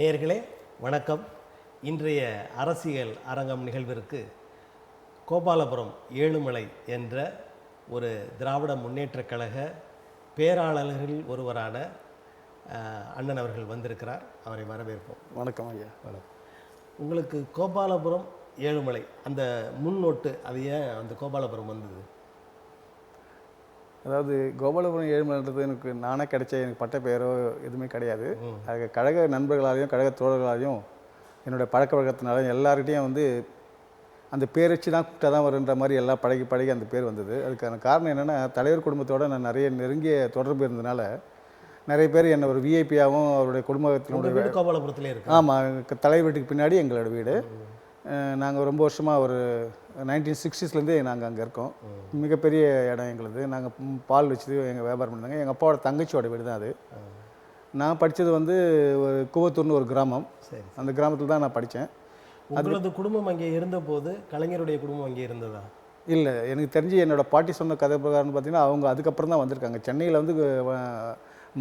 நேயர்களே வணக்கம். இன்றைய அரசியல் அரங்கம் நிகழ்விற்கு கோபாலபுரம் ஏழுமலை என்ற ஒரு திராவிட முன்னேற்றக் கழக பேராளர்களில் ஒருவரான அண்ணன் அவர்கள் வந்திருக்கிறார். அவரை வரவேற்போம். வணக்கம் ஐயா. வணக்கம். உங்களுக்கு கோபாலபுரம் ஏழுமலை அந்த முன்னோட்டு, அது ஏன் அந்த கோபாலபுரம் வந்தது? அதாவது கோபாலபுரம் ஏழுமலைன்றது எனக்கு நானே கிடைச்ச எனக்கு பட்ட பெயரோ எதுவுமே கிடையாது. அது கழக நண்பர்களாலையும் கழக தோழர்களாலையும் என்னுடைய பழக்க வழக்கத்தினாலையும் எல்லார்கிட்டையும் வந்து அந்த பேர் வச்சு தான் கூப்பிட்டா தான் வருன்ற மாதிரி எல்லாம் பழகி அந்த பேர் வந்தது. அதுக்கான காரணம் என்னென்னா, தலைவர் குடும்பத்தோடு நான் நிறைய நெருங்கிய தொடர்பு இருந்ததுனால நிறைய பேர் என்னை ஒரு விஐபியாகவும் அவருடைய குடும்பத்தினுடைய கோபாலபுரத்திலே இருக்கு. ஆமாம், தலைவர் வீட்டுக்கு பின்னாடி எங்களோட வீடு. நாங்கள் ரொம்ப வருஷமாக ஒரு 1960ஸ்லேருந்தே நாங்கள் அங்கே இருக்கோம். மிகப்பெரிய இடம் எங்களுது. நாங்கள் பால் வச்சு எங்கள் வியாபாரம் பண்ணாங்க. எங்கள் அப்பாவோட தங்கச்சியோட வீடு தான் அது. நான் படித்தது வந்து ஒரு கூவத்தூர்னு ஒரு கிராமம். சரி, அந்த கிராமத்தில் தான் நான் படித்தேன். உங்களது குடும்பம் அங்கே இருந்தபோது கலைஞருடைய குடும்பம் அங்கே இருந்ததா? இல்லை, எனக்கு தெரிஞ்சு என்னோடய பாட்டி சொன்ன கதை பிரகாரம்னு பார்த்தீங்கன்னா அவங்க அதுக்கப்புறம் தான் வந்திருக்காங்க. சென்னையில் வந்து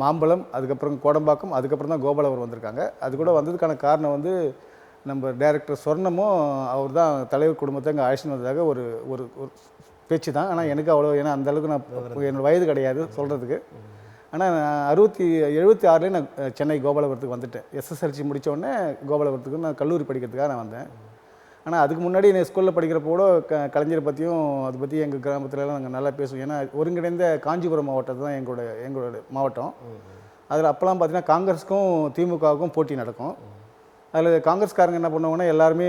மாம்பழம், அதுக்கப்புறம் கோடம்பாக்கம், அதுக்கப்புறம் தான் கோபாலபுரம் வந்திருக்காங்க. அது கூட வந்ததுக்கான காரணம் வந்து நம்ம டைரக்டர் சொர்ணமும் அவர் தான் தலைவர் குடும்பத்தை அங்கே அழைச்சின்னு வந்ததாக ஒரு ஒரு பேச்சு தான். ஆனால் எனக்கு அவ்வளோ, ஏன்னா அந்தளவுக்கு நான் என்னோடய வயது கிடையாது சொல்கிறதுக்கு. ஆனால் 76 நான் சென்னை கோபாலபுரத்துக்கு வந்துட்டேன். எஸ்எஸ்எல்சி முடித்தோடனே கோபாலபுரத்துக்கு நான் கல்லூரி படிக்கிறதுக்காக நான் வந்தேன். ஆனால் அதுக்கு முன்னாடி நான் ஸ்கூலில் படிக்கிறப்போ கூட கலைஞரை பற்றியும் அதை பற்றி எங்கள் கிராமத்துலலாம் நாங்கள் நல்லா பேசுவோம். ஏன்னா ஒருங்கிணைந்த காஞ்சிபுரம் மாவட்டத்தை தான் எங்களோட மாவட்டம். அதில் அப்போல்லாம் பார்த்தீங்கன்னா காங்கிரஸுக்கும் திமுகவுக்கும் போட்டி நடக்கும். அதில் காங்கிரஸ்காரங்க என்ன பண்ணுவாங்கன்னா, எல்லாருமே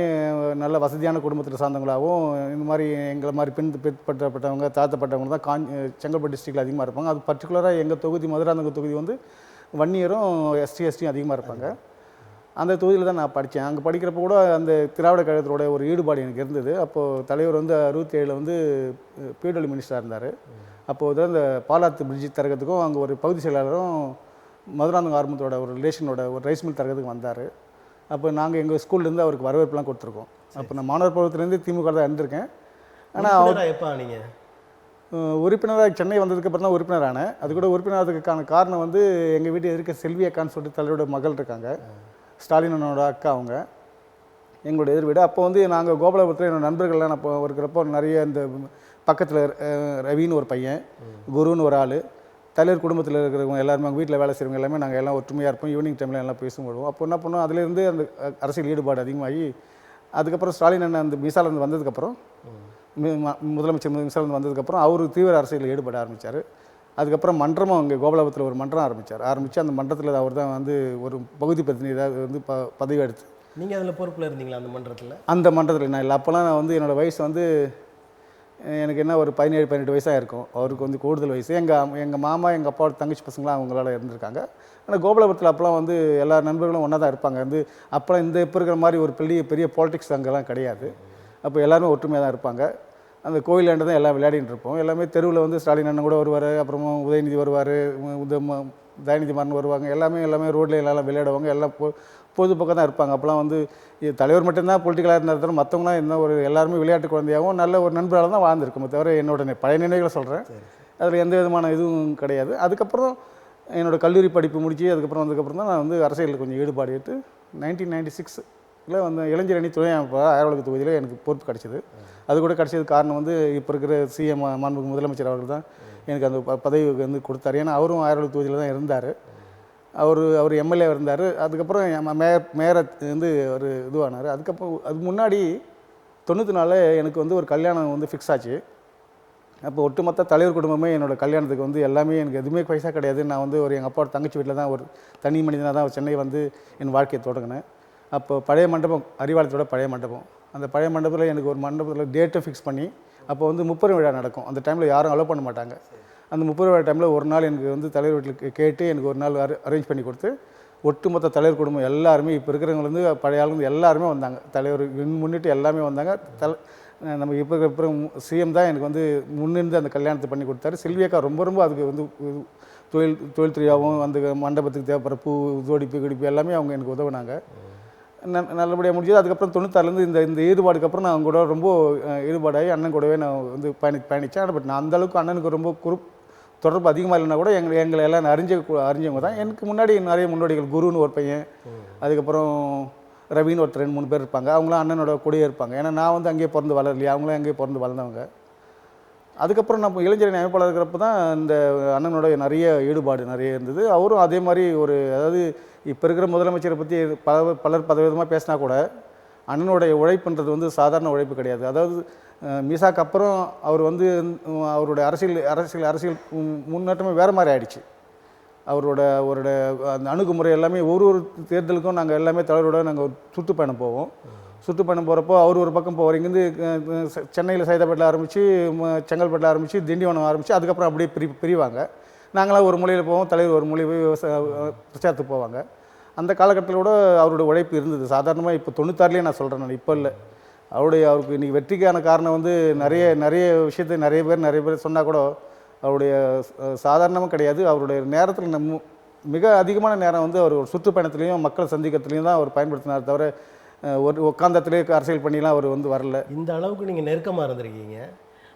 நல்ல வசதியான குடும்பத்தில் சார்ந்தவங்களாகவும் இந்த மாதிரி எங்களை மாதிரி பின்பற்றப்பட்டவங்க தாழ்த்தப்பட்டவங்க தான் செங்கல்பட்டு டிஸ்ட்ரிக்டில் அதிகமாக இருப்பாங்க. அது பர்டிகுலராக எங்கள் தொகுதி மதுராந்தகம் தொகுதி வந்து வன்னியரும் எஸ்டியும் அதிகமாக இருப்பாங்க. அந்த தொகுதியில் தான் நான் படித்தேன். அங்கே படிக்கிறப்போ கூட அந்த திராவிட கழகத்தோட ஒரு ஈடுபாடு எனக்கு இருந்தது. அப்போது தலைவர் வந்து 67 வந்து பிடபிள்யூ மினிஸ்டராக இருந்தார். அப்போது தான் இந்த பாலாத்து பிரிட்ஜ் தரகத்துக்கும் அங்கே ஒரு பகுதி செயலாளரும் மதுராந்தகம் ஆரம்பத்தோட ஒரு ரிலேஷனோட ஒரு ரைஸ் மில் தரகத்துக்கு வந்தார். அப்போ நாங்கள் எங்கள் ஸ்கூல்லேருந்து அவருக்கு வரவேற்பெலாம் கொடுத்துருக்கோம். அப்போ நான் மாணவர் பருவத்துலேருந்து திமுக தான் இருந்திருக்கேன். ஆனால் அவர் எப்போ நீங்கள் உறுப்பினராக சென்னை வந்ததுக்கப்புறம் தான் உறுப்பினர் ஆனேன். அது கூட உறுப்பினராகிறதுக்கான காரணம் வந்து எங்கள் வீட்டில் இருக்க செல்வி அக்கான்னு சொல்லிட்டு தலைவரோட மகள் இருக்காங்க, ஸ்டாலின் அண்ணனோட அக்கா. அவங்க எங்களோட எதிர் வீடு. அப்போ வந்து நாங்கள் கோபாலபுரத்தில் என்னோடய நண்பர்கள்லாம் அப்போ இருக்கிறப்போ நிறைய இந்த பக்கத்தில் ரவின்னு ஒரு பையன், குருன்னு ஒரு ஆள், தலைவர் குடும்பத்தில் இருக்கிறவங்க எல்லாருமே அவங்க வீட்டில் வேலை செய்கிறவங்க எல்லாமே நாங்கள் எல்லாம் ஒற்றுமையாக இருப்போம். ஈவினிங் டைமில் எல்லாம் பேசும் போடுவோம். அப்போ என்ன பண்ணோம், அதுலேருந்து அந்த அரசியல் ஈடுபாடு அதிகமாகி அதுக்கப்புறம் ஸ்டாலின் அண்ணன் அந்த மிசாலேருந்து வந்ததுக்கப்புறம், முதலமைச்சர் மிசாலேருந்து வந்ததுக்கப்புறம் அவர் தீவிர அரசியலில் ஈடுபட ஆரம்பித்தார். அதுக்கப்புறம் மன்றமும் அங்கே கோபாலபுரத்தில் ஒரு மன்றம் ஆரம்பித்து அந்த மன்றத்தில் அவர் தான் வந்து ஒரு பகுதி பிரதிநிதியாக வந்து பதவி எடுத்து. நீங்கள் அதில் பொறுப்பில் இருந்தீங்களா அந்த மன்றத்தில்? அந்த மன்றத்தில் நான் இல்லை. அப்போல்லாம் நான் வந்து என்னோடய வயசு வந்து எனக்கு என்ன ஒரு 17-18 வயசாக இருக்கும். அவருக்கு வந்து கூடுதல் வயசு. எங்கள் மாமா எங்கள் அப்பாவோட தங்கச்சி பசங்களாம் அவங்களால இருந்திருக்காங்க. ஆனால் கோபாலபுரத்தில் அப்போலாம் வந்து எல்லா நண்பர்களும் ஒன்றா தான் இருப்பாங்க. வந்து அப்போலாம் இப்போ இருக்கிற மாதிரி ஒரு பெரிய பாலிடிக்ஸ் அங்கெல்லாம் கிடையாது. அப்போ எல்லாருமே ஒற்றுமையாக தான் இருப்பாங்க. அந்த கோயிலாண்டு தான் எல்லாம் விளையாடிட்டு இருப்போம். எல்லாமே தெருவில் வந்து ஸ்டாலின் அண்ணன் கூட வருவார், அப்புறமா உதயநிதி வருவார், தயநிதி மாறன் வருவாங்க. எல்லாமே ரோட்டில் எல்லாம் விளையாடுவாங்க. எல்லாம் பொழுதுபோக்காக தான் இருப்பாங்க. அப்போலாம் வந்து தலைவர் மட்டும்தான் பொலிட்டிக்கலாக இருந்தாலும் மற்றவங்களாம் என்ன ஒரு எல்லாருமே விளையாட்டு குழந்தையாகவும் நல்ல ஒரு நண்பராக தான் வாழ்ந்துருக்கோம். தவிர என்னோட பழைய நினைவுகளை சொல்கிறேன். அதில் எந்த விதமான இதுவும் கிடையாது. அதுக்கப்புறம் என்னோடய கல்லூரி படிப்பு முடித்து அதுக்கப்புறம் தான் நான் வந்து அரசியலில் கொஞ்சம் ஈடுபாடு எடுத்து 1996 வந்து இளைஞர் அணி துணை அமைப்பாளர் ஆயிரவளக்கு தொகுதியில் எனக்கு பொறுப்பு கிடச்சிது. அது கூட கிடச்சதுக்கு காரணம் வந்து இப்போ இருக்கிற சிஎம் மாண்புமிகு முதலமைச்சர் அவர்கள் தான் எனக்கு அந்த பதவி வந்து கொடுத்தாரு. ஏன்னா அவரும் ஆயிரவளக்கு தொகுதியில் தான் இருந்தார். அவர் எம்எல்ஏ இருந்தார். அதுக்கப்புறம் மேயரை வந்து ஒரு இதுவானார். அதுக்கப்புறம் அதுக்கு முன்னாடி 94 எனக்கு வந்து ஒரு கல்யாணம் வந்து ஃபிக்ஸ் ஆச்சு. அப்போ ஒட்டுமொத்த தலைவர் குடும்பமே என்னோடய கல்யாணத்துக்கு வந்து எல்லாமே எனக்கு எதுவுமே பைசா கிடையாது. நான் வந்து எங்கள் அப்பாவோட தங்கச்சி வீட்டில் தான் ஒரு தனி மனிதனாக தான் சென்னை வந்து என் வாழ்க்கையை தொடங்கினேன். அப்போ பழைய மண்டபம், அறிவாலயத்தோட பழைய மண்டபம், அந்த பழைய மண்டபத்தில் எனக்கு ஒரு மண்டபத்தில் டேட்டை ஃபிக்ஸ் பண்ணி அப்போ வந்து 30 விழா நடக்கும். அந்த டைமில் யாரும் அலோவ் பண்ண மாட்டாங்க. அந்த 30 விழா டைமில் ஒரு நாள் எனக்கு வந்து தலைவர் வீட்டில் கேட்டு எனக்கு ஒரு நாள் அரேஞ்ச் பண்ணி கொடுத்து ஒட்டுமொத்த தலைவர் குடும்பம் எல்லாருமே இப்போ இருக்கிறவங்கலேருந்து பழைய ஆளுங்க எல்லாருமே வந்தாங்க. தலைவர் முன்னிட்டு எல்லாமே வந்தாங்க. நம்ம இப்போ இருக்கிற சிஎம் தான் எனக்கு வந்து முன்னிருந்து அந்த கல்யாணத்தை பண்ணி கொடுத்தாரு. செல்வியக்கா ரொம்ப அதுக்கு வந்து தொழில்துறையாகவும் அந்த மண்டபத்துக்கு தேவைப்படுற பூ, ஜோடிப்பு, கிடிப்பு எல்லாமே அவங்க எனக்கு உதவுனாங்க. நல்லபடியாக முடிஞ்சது. அதுக்கப்புறம் 96 இந்த ஈடுபாடுக்கு அப்புறம் நான் அவங்க கூட ரொம்ப ஈடுபாடாகி அண்ணன் கூடவே நான் வந்து பயணித்தேன். பட் நான் அந்தளவுக்கு அண்ணனுக்கு ரொம்ப தொடர்பு அதிகமாக இல்லைன்னா கூட எங்களை எல்லாம் அறிஞ்சவங்க தான். எனக்கு முன்னாடி நிறைய முன்னோடிகள், குருன்னு ஒரு பையன், அதுக்கப்புறம் ரவின்னு ஒருத்தர் 2 3 பேர் இருப்பாங்க. அவங்களாம் அண்ணனோட கூடயே இருப்பாங்க. ஏன்னா நான் வந்து அங்கேயே பிறந்து வளரலையா, அவங்களும் அங்கேயே பிறந்து வளர்ந்தவங்க. அதுக்கப்புறம் நம்ம இளைஞரணி அமைப்பாளர் இருக்கிறப்ப தான் இந்த அண்ணனோட நிறைய ஈடுபாடு நிறைய இருந்தது. அவரும் அதே மாதிரி அதாவது இப்போ இருக்கிற முதலமைச்சரை பற்றி பலர் பலவிதமாக பேசினா கூட அண்ணனுடைய உழைப்புன்றது வந்து சாதாரண உழைப்பு கிடையாது. அதாவது மீசாக்கு அப்புறம் அவர் வந்து அவருடைய அரசியல் முன்னேற்றமே வேறு மாதிரி ஆயிடுச்சு. அவருடைய அந்த அணுகுமுறை எல்லாமே ஒரு தேர்தலுக்கும் நாங்கள் எல்லாமே தலைவரோட நாங்கள் சுற்றுப்பயணம் போவோம். சுற்றுப்பயணம் போகிறப்போ அவர் ஒரு பக்கம் போவார். இங்கேருந்து சென்னையில் சைதாப்பேட்டில் ஆரம்பித்து செங்கல்பேட்டில் ஆரம்பித்து திண்டிவனம் ஆரம்பித்து அதுக்கப்புறம் அப்படியே பிரிவாங்க. நாங்களாம் ஒரு மூலையில் போவோம், தலைவர் ஒரு மூலையில் போய் பிரச்சாரத்துக்கு போவாங்க. அந்த காலகட்டத்தில் கூட அவருடைய உழைப்பு இருந்தது. சாதாரணமாக இப்போ 96லேயே நான் சொல்கிறேன், நான் இப்போ இல்லை. அவருக்கு இன்றைக்கி வெற்றிக்கான காரணம் வந்து நிறைய விஷயத்தை நிறைய பேர் சொன்னால் கூட அவருடைய சாதாரணமாக கிடையாது. அவருடைய நேரத்தில் மிக அதிகமான நேரம் வந்து அவர் சுற்றுப்பயணத்துலேயும் மக்களை சந்திக்கிறதுலையும் தான் அவர் பயன்படுத்தினார். தவிர ஒரு உட்காந்தத்திலே அரசியல் பண்ணிலாம் அவர் வந்து வரல. இந்த அளவுக்கு நீங்கள் நெருக்கமாக இருந்திருக்கீங்க,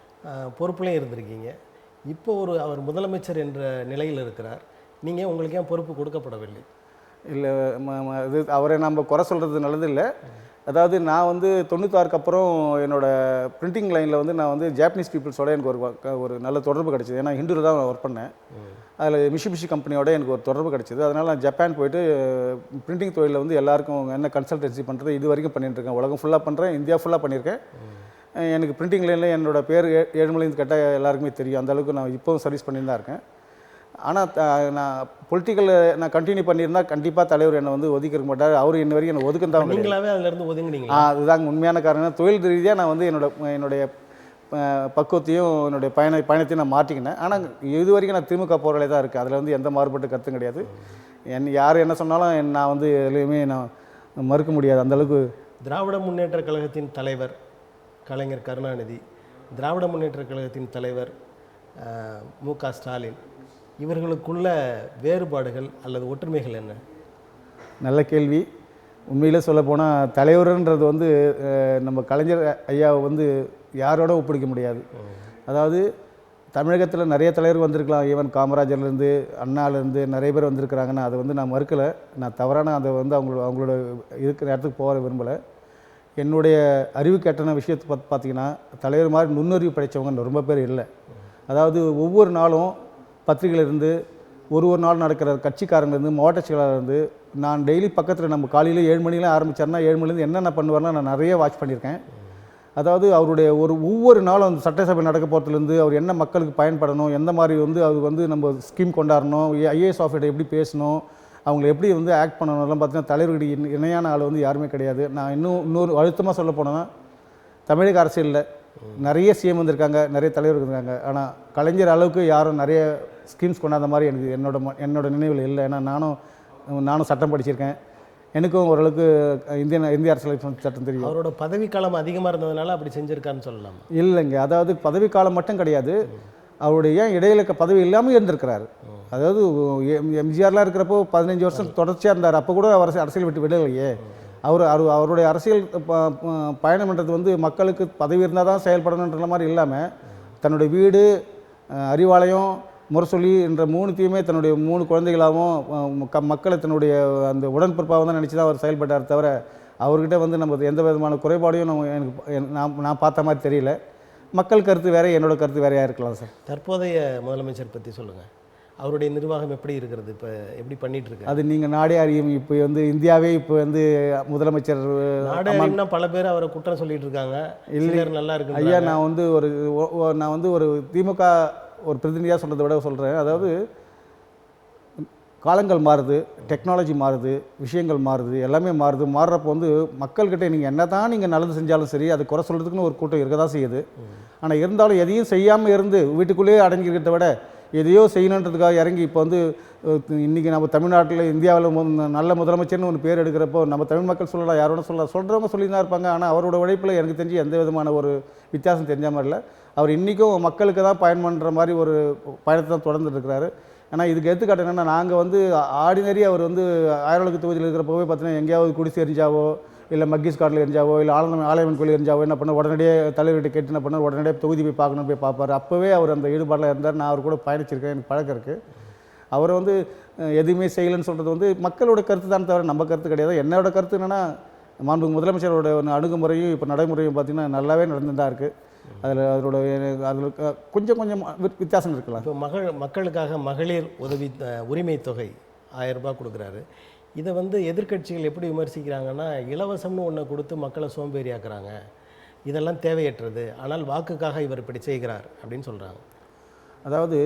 பொறுப்புலையும் இருந்திருக்கீங்க. இப்போ அவர் முதலமைச்சர் என்ற நிலையில் இருக்கிறார். நீங்கள் உங்களுக்கு ஏன் பொறுப்பு கொடுக்கப்படவில்லை? இல்லை, இது அவரை நம்ம குறை சொல்கிறது நல்லது இல்லை. அதாவது நான் வந்து 96க்கு அப்புறம் என்னோடய பிரிண்டிங் லைனில் வந்து நான் வந்து ஜாப்பனீஸ் பீப்புள்ஸோட எனக்கு ஒரு நல்ல தொடர்பு கிடச்சிது. ஏன்னா ஹிந்துவில் தான் ஒர்க் பண்ணேன். அதில் மிஷிபிஷி கம்பெனியோட எனக்கு ஒரு தொடர்பு கிடச்சிது. அதனால் நான் ஜப்பான் போயிட்டு பிரிண்டிங் தொழிலில் வந்து எல்லாருக்கும் என்ன கன்சல்டன்சி பண்ணுறது இது வரைக்கும் பண்ணிட்டுருக்கேன். உலகம் ஃபுல்லாக பண்ணுறேன், இந்தியா ஃபுல்லாக பண்ணியிருக்கேன். எனக்கு பிரிண்டிங் லைனில் என்னோடய பேர் ஏழுமலைன்னு கேட்டால் எல்லாருக்குமே தெரியும். அந்தளவுக்கு நான் இப்போவும் சர்வீஸ் பண்ணிட்டு தான் இருக்கேன். ஆனால் நான் பொலிட்டிக்கலில் நான் கண்டினியூ பண்ணியிருந்தால் கண்டிப்பாக தலைவர் என்னை வந்து ஒதுக்கிருக்க மாட்டார். அவர் இன்ன வரைக்கும் என்னை ஒதுக்குந்தான். நீங்களாவே அதிலேருந்து ஒதுங்கினீங்க. அதுதாங்க உண்மையான காரணம். தொழில் ரீதியாக நான் வந்து என்னுடைய பக்குவத்தையும் என்னுடைய பயணத்தையும் நான் மாற்றிக்கினேன். ஆனால் இது வரைக்கும் நான் திமுக போராளி தான் இருக்கேன். அதில் வந்து எந்த மாறுபட்ட கருத்தும் கிடையாது. யார் என்ன சொன்னாலும் நான் வந்து எதுலையுமே நான் மறுக்க முடியாது. அந்தளவுக்கு திராவிட முன்னேற்ற கழகத்தின் தலைவர் கலைஞர் கருணாநிதி, திராவிட முன்னேற்ற கழகத்தின் தலைவர் மு.க. ஸ்டாலின், இவர்களுக்குள்ள வேறுபாடுகள் அல்லது ஒற்றுமைகள் என்ன? நல்ல கேள்வி. உண்மையிலே சொல்லப்போனால் தலைவர்ன்றது வந்து நம்ம கலைஞர் ஐயாவை வந்து யாரோட ஒப்பிடிக்க முடியாது. அதாவது தமிழகத்தில் நிறைய தலைவர் வந்திருக்கலாம். ஈவன் காமராஜர்லேருந்து அண்ணாலேருந்து நிறைய பேர் வந்திருக்கிறாங்கன்னா அதை வந்து நான் மறுக்கலை. நான் தவறான அதை வந்து அவங்களோட இருக்கிற இடத்துக்கு போக விரும்பலை. என்னுடைய அறிவு கெட்டன விஷயத்தை பார்த்தீங்கன்னா தலைவர் மாதிரி நுண்ணறிவு படைத்தவங்க ரொம்ப பேர் இல்லை. அதாவது ஒவ்வொரு நாளும் பத்திரிகையிலேருந்து ஒரு நாள் நடக்கிற கட்சிக்காரங்கலேருந்து மாவட்ட செயலாளர்லேருந்து நான் டெய்லி பக்கத்தில் நம்ம காலையில் 7 மணிலாம் ஆரம்பித்தார்னா 7 மணிலேருந்து என்னென்ன பண்ணுவார்னா நான் நிறைய வாட்ச் பண்ணியிருக்கேன். அதாவது அவருடைய ஒவ்வொரு நாளும் அந்த சட்டசபை நடக்க போகிறதுலேருந்து அவர் என்ன மக்களுக்கு பயன்படணும், எந்த மாதிரி வந்து அவர் வந்து நம்ம ஸ்கீம் கொண்டாடணும், ஐஏஎஸ் ஆஃபீஸர்கிட்ட எப்படி பேசணும், அவங்களை எப்படி வந்து ஆக்ட் பண்ணணும்லாம் பார்த்தீங்கன்னா தலைவர்களுக்கு இணையான ஆள் வந்து யாருமே கிடையாது. நான் இன்னொரு அழுத்தமாக சொல்ல போனேன்னா தமிழக அரசியலில் நிறைய சிஎம் வந்திருக்காங்க, நிறைய தலைவர்கள் இருக்காங்க. ஆனால் கலைஞர் அளவுக்கு யாரும் நிறைய ஸ்கீம்ஸ் கொண்டாந்த மாதிரி எனக்கு என்னோட நினைவில் இல்லை. ஏன்னா நானும் சட்டம் படிச்சிருக்கேன். எனக்கும் ஓரளவுக்கு இந்திய அரசியலமைப்பு சட்டம் தெரியும். அவரோட பதவிக்காலம் அதிகமாக இருந்ததுனால அப்படி செஞ்சுருக்காருன்னு சொல்லலாம். இல்லைங்க, அதாவது பதவிக்காலம் மட்டும் கிடையாது, அவருடைய இடையில பதவி இல்லாமல் இருந்திருக்கிறாரு. அதாவது எம்ஜிஆர்லாம் இருக்கிறப்போ 15 வருஷம் தொடர்ச்சியாக இருந்தார். அப்போ கூட அவர் அரசியல் விட்டு விடலையே. அவருடைய அரசியல் பயணம்ன்றது வந்து மக்களுக்கு பதவி இருந்தால் தான் செயல்படணுன்ற மாதிரி இல்லாமல் தன்னுடைய வீடு, அறிவாலயம், முரசொலி என்ற 3த்தையுமே தன்னுடைய 3 குழந்தைகளாகவும் மக்களை தன்னுடைய அந்த உடன்பிறப்பாகவும் தான் நினச்சி தான் அவர் செயல்பட்டார். தவிர அவர்கிட்ட வந்து நம்ம எந்த விதமான குறைபாடையும் நான் பார்த்த மாதிரி தெரியல. மக்கள் கருத்து வேறு, என்னோட கருத்து வேறையாக இருக்கலாம் சார். தற்போதைய முதலமைச்சர் பற்றி சொல்லுங்கள். அவருடைய நிர்வாகம் எப்படி இருக்கிறது, இப்போ எப்படி பண்ணிட்டு இருக்கு? அது நீங்கள் நாடே அறியும். இப்போ வந்து இந்தியாவே இப்போ வந்து முதலமைச்சர் நாடே அறியும்னா பல பேர் அவரை குற்றம் சொல்லிட்டு இருக்காங்க. இல்லை நல்லா இருக்கு ஐயா, நான் வந்து ஒரு திமுக ஒரு பிரதிநிதியாக சொல்கிறத விட சொல்கிறேன். அதாவது காலங்கள் மாறுது, டெக்னாலஜி மாறுது, விஷயங்கள் மாறுது, எல்லாமே மாறுறப்போ வந்து மக்கள்கிட்ட நீங்கள் என்ன தான் நீங்கள் நல்லது செஞ்சாலும் சரி அது குறை சொல்கிறதுக்குன்னு ஒரு கூட்டம் இருக்க தான் செய்யுது. ஆனால் இருந்தாலும் எதையும் செய்யாமல் இருந்து வீட்டுக்குள்ளேயே அடங்கிக்கிறத விட எதையோ செய்யணுன்றதுக்காக இறங்கி இப்போ வந்து இன்றைக்கி நம்ம தமிழ்நாட்டில் இந்தியாவில் நல்ல முதலமைச்சர்னு ஒரு பேர் எடுக்கிறப்போ நம்ம தமிழ் மக்கள் சொல்லலாம், யாரோட சொல்கிறவங்க சொல்லி தான் இருப்பாங்க. ஆனால் அவரோட உழைப்பில் எனக்கு தெரிஞ்சு எந்த விதமான ஒரு வித்தியாசம் தெரிஞ்ச மாதிரி இல்லை. அவர் இன்றைக்கும் மக்களுக்கு தான் பயன் பண்ணுற மாதிரி ஒரு பயணத்தை தான் தொடர்ந்துட்டு இருக்கிறாரு. ஆனால் இதுக்கு எடுத்துக்காட்டு என்னென்னா, நாங்கள் வந்து ஆர்டினரி அவர் வந்து ஆயிரவிளக்கு தொகுதியில் இருக்கிறப்போவே பார்த்தீங்கன்னா எங்கேயாவது குடிசை எரிஞ்சாவோ இல்லை மக்கீஸ் காட்டில் எரிஞ்சாவோ இல்லை ஆலயவன் கோயில் எரிஞ்சாவோ என்ன பண்ண உடனடியே தலைவர்கிட்ட கேட்டு என்ன பண்ண உடனடியே தொகுதி போய் பார்க்கணும் போய் பார்ப்பார். அப்போவே அவர் அந்த ஈடுபாடில் இருந்தார். நான் அவர் கூட பயணிச்சிருக்கேன், எனக்கு பழக்கம் இருக்குது. அவரை வந்து எதுவுமே செய்யலைன்னு சொல்கிறது வந்து மக்களோட கருத்து தான் தவிர நம்ம கருத்து கிடையாது. என்னோட கருத்து என்னென்னா, மாண்பு முதலமைச்சரோட அணுகுமுறையும் இப்போ நடைமுறையும் பார்த்திங்கன்னா நல்லாவே நடந்து தான் இருக்குது. அதில் கொஞ்சம் கொஞ்சம் வித்தியாசம் இருக்கலாம். இப்போ மக்களுக்காக மகளிர் உரிமை தொகை 1000 ரூபாய் கொடுக்குறாரு. இதை வந்து எதிர்க்கட்சிகள் எப்படி விமர்சிக்கிறாங்கன்னா, இலவசம்னு ஒன்று கொடுத்து மக்களை சோம்பேறி ஆக்குறாங்க, இதெல்லாம் தேவையற்றது, ஆனால் வாக்குக்காக இவர் இப்படி செய்கிறார் அப்படின்னு சொல்கிறாங்க. அதாவது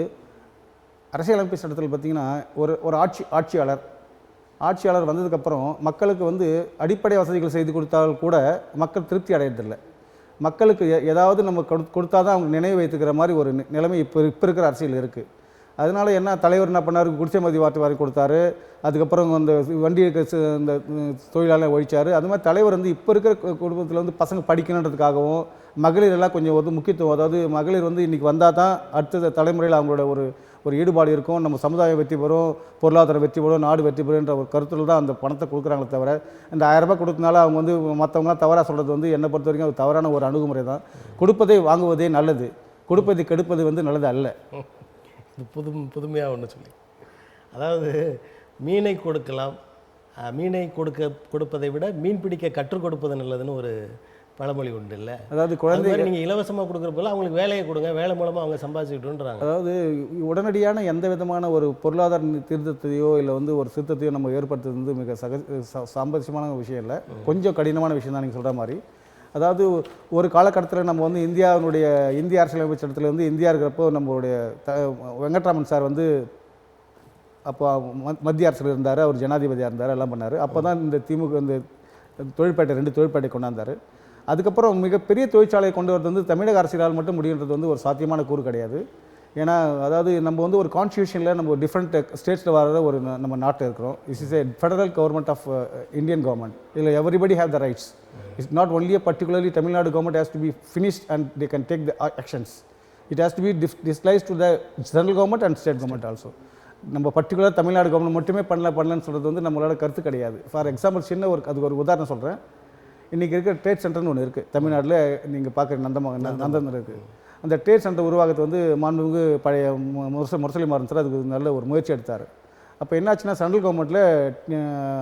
அரசியலமைப்பு சட்டத்தில் பார்த்திங்கன்னா ஒரு ஆட்சியாளர் வந்ததுக்கப்புறம் மக்களுக்கு வந்து அடிப்படை வசதிகள் செய்து கொடுத்தால் கூட மக்கள் திருப்தி அடையறதில்லை. மக்களுக்கு ஏதாவது நம்ம கொடுத்தா தான் அவங்க நினைவு வைத்துக்கிற மாதிரி ஒரு நிலைமை இப்போ இருக்கிற அரசியல் இருக்குது. அதனால என்ன தலைவர் என்ன பண்ணார், குடிசை மதி வாரி கொடுத்தாரு. அதுக்கப்புறம் அந்த வண்டி இந்த தொழிலாளர் ஒழிச்சார். அது மாதிரி தலைவர் வந்து இப்போ இருக்கிற குடும்பத்தில் வந்து பசங்க படிக்கணுன்றதுக்காகவும் மகளிர் எல்லாம் கொஞ்சம் வந்து முக்கியத்துவம், அதாவது மகளிர் வந்து இன்றைக்கி வந்தால் தான் அடுத்த தலைமுறையில் அவங்களோட ஒரு ஈடுபாடு இருக்கும், நம்ம சமுதாயம் வெற்றி பெறும், பொருளாதாரம் வெற்றி பெறும், நாடு வெற்றி பெறுன்ற ஒரு கருத்தில் தான் அந்த பணத்தை கொடுக்குறாங்களே தவிர, இந்த 1000 ரூபாய் கொடுத்தனால அவங்க வந்து மற்றவங்களாம் தவறாக சொல்கிறது வந்து என்னை பொறுத்த வரைக்கும் அது தவறான ஒரு அணுகுமுறை தான். கொடுப்பதை வாங்குவதே நல்லது, கொடுப்பதை கெடுப்பது வந்து நல்லது அல்ல. இது புதுமையாக ஒன்று சொல்லி, அதாவது மீனை கொடுக்கலாம், மீனை கொடுப்பதை விட மீன் பிடிக்க கற்றுக் கொடுப்பது நல்லதுன்னு ஒரு பழமொழி உண்டு இல்லை? அதாவது குழந்தைகள் நீங்கள் இலவசமாக கொடுக்குறப்பல அவங்களுக்கு வேலையை கொடுங்க, வேலை மூலமாக அவங்க சம்பாதிச்சுக்கிட்டுன்றாங்க. அதாவது உடனடியான எந்த விதமான ஒரு பொருளாதார திருத்தத்தையோ இல்லை வந்து ஒரு திருத்தத்தையோ நம்ம ஏற்படுத்துறது வந்து மிக சாம்பசியமான விஷயம் இல்லை, கொஞ்சம் கடினமான விஷயம் தான் நீங்கள் சொல்கிற மாதிரி. அதாவது ஒரு காலகட்டத்தில் நம்ம வந்து இந்திய அரசியலமைப்பு சட்டத்தில் வந்து இந்தியா இருக்கிறப்போ நம்மளுடைய வெங்கட்ராமன் சார் வந்து அப்போ மத்திய அரசில் இருந்தார், அவர் ஜனாதிபதியாக இருந்தார், எல்லாம் பண்ணார். அப்போ தான் இந்த திமுக இந்த தொழிற்பேட்டை 2 தொழிற்பேட்டை கொண்டாந்தார். அதுக்கப்புறம் மிகப்பெரிய தொழிற்சாலையை கொண்டு வரது வந்து தமிழக அரசியலால் மட்டும் முடியுன்றது வந்து ஒரு சாத்தியமான கூறு கிடையாது. ஏன்னா அதாவது நம்ம வந்து ஒரு கான்ஸ்டியூஷனில் நம்ம டிஃப்ரெண்ட் ஸ்டேட்ஸில் வர ஒரு நம்ம நாட்டில் இருக்கிறோம். Is is a federal government of Indian government. இதில் everybody have the rights. It's not only particularly Tamil Nadu government has to be finished and they can take the actions. It has to be டிஸ்லைஸ் to the central government and state government also. நம்ம particular Tamil Nadu government மட்டுமே பண்ணலன்னு சொல்கிறது வந்து நம்மளோட கருத்து கிடையாது. For example அதுக்கு ஒரு உதாரணம் சொல்கிறேன். இன்றைக்கி இருக்கிற ட்ரேட் சென்டர்னு ஒன்று இருக்குது தமிழ்நாட்டில், நீங்கள் பார்க்குற நந்தனம் இருக்குது. அந்த ட்ரேட் சென்டர் உருவாக்கத்தை வந்து மாண்புமிகு பழைய முரசொலி மாறன் சார் அதுக்கு நல்ல ஒரு முயற்சி எடுத்தார். அப்போ என்னாச்சுன்னா சென்ட்ரல் கவர்மெண்ட்டில்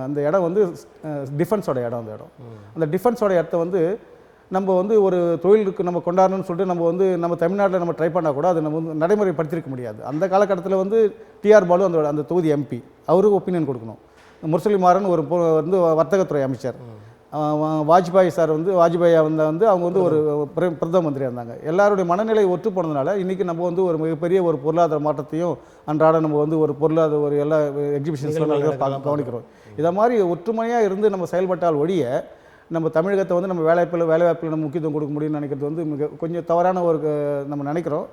அந்த இடம் வந்து டிஃபென்ஸோட இடம். அந்த டிஃபென்ஸோட இடத்த வந்து நம்ம வந்து ஒரு தொழிலுக்கு நம்ம கொண்டாடணும்னு சொல்லிட்டு நம்ம தமிழ்நாட்டில் நம்ம ட்ரை பண்ணால் கூட அதை நம்ம வந்து நடைமுறைப்படுத்திருக்க முடியாது. அந்த காலகட்டத்தில் வந்து டிஆர் பாலு அந்த தொகுதி எம்பி, அவருக்கு ஒப்பீனியன் கொடுக்கணும். முரசொலி மாறன் வந்து வர்த்தகத்துறை அமைச்சர், வாஜ்பாய் வந்து அவங்க வந்து ஒரு பிரதம மந்திரியாக இருந்தாங்க. எல்லாருடைய மனநிலை ஒற்று போனதுனால இன்றைக்கி நம்ம வந்து ஒரு மிகப்பெரிய ஒரு பொருளாதார மாற்றத்தையும் அன்றாட நம்ம வந்து ஒரு பொருளாதார எல்லா எக்ஸிபிஷன்ஸ்லாம் கவனிக்கிறோம். இதை மாதிரி ஒற்றுமையாக இருந்து நம்ம செயல்பட்டால் ஒழிய நம்ம தமிழகத்தை வந்து நம்ம வேலைவாய்ப்பில் நம்ம முக்கியத்துவம் கொடுக்க முடியும்னு நினைக்கிறது வந்து கொஞ்சம் தவறான ஒரு நம்ம நினைக்கிறோம்.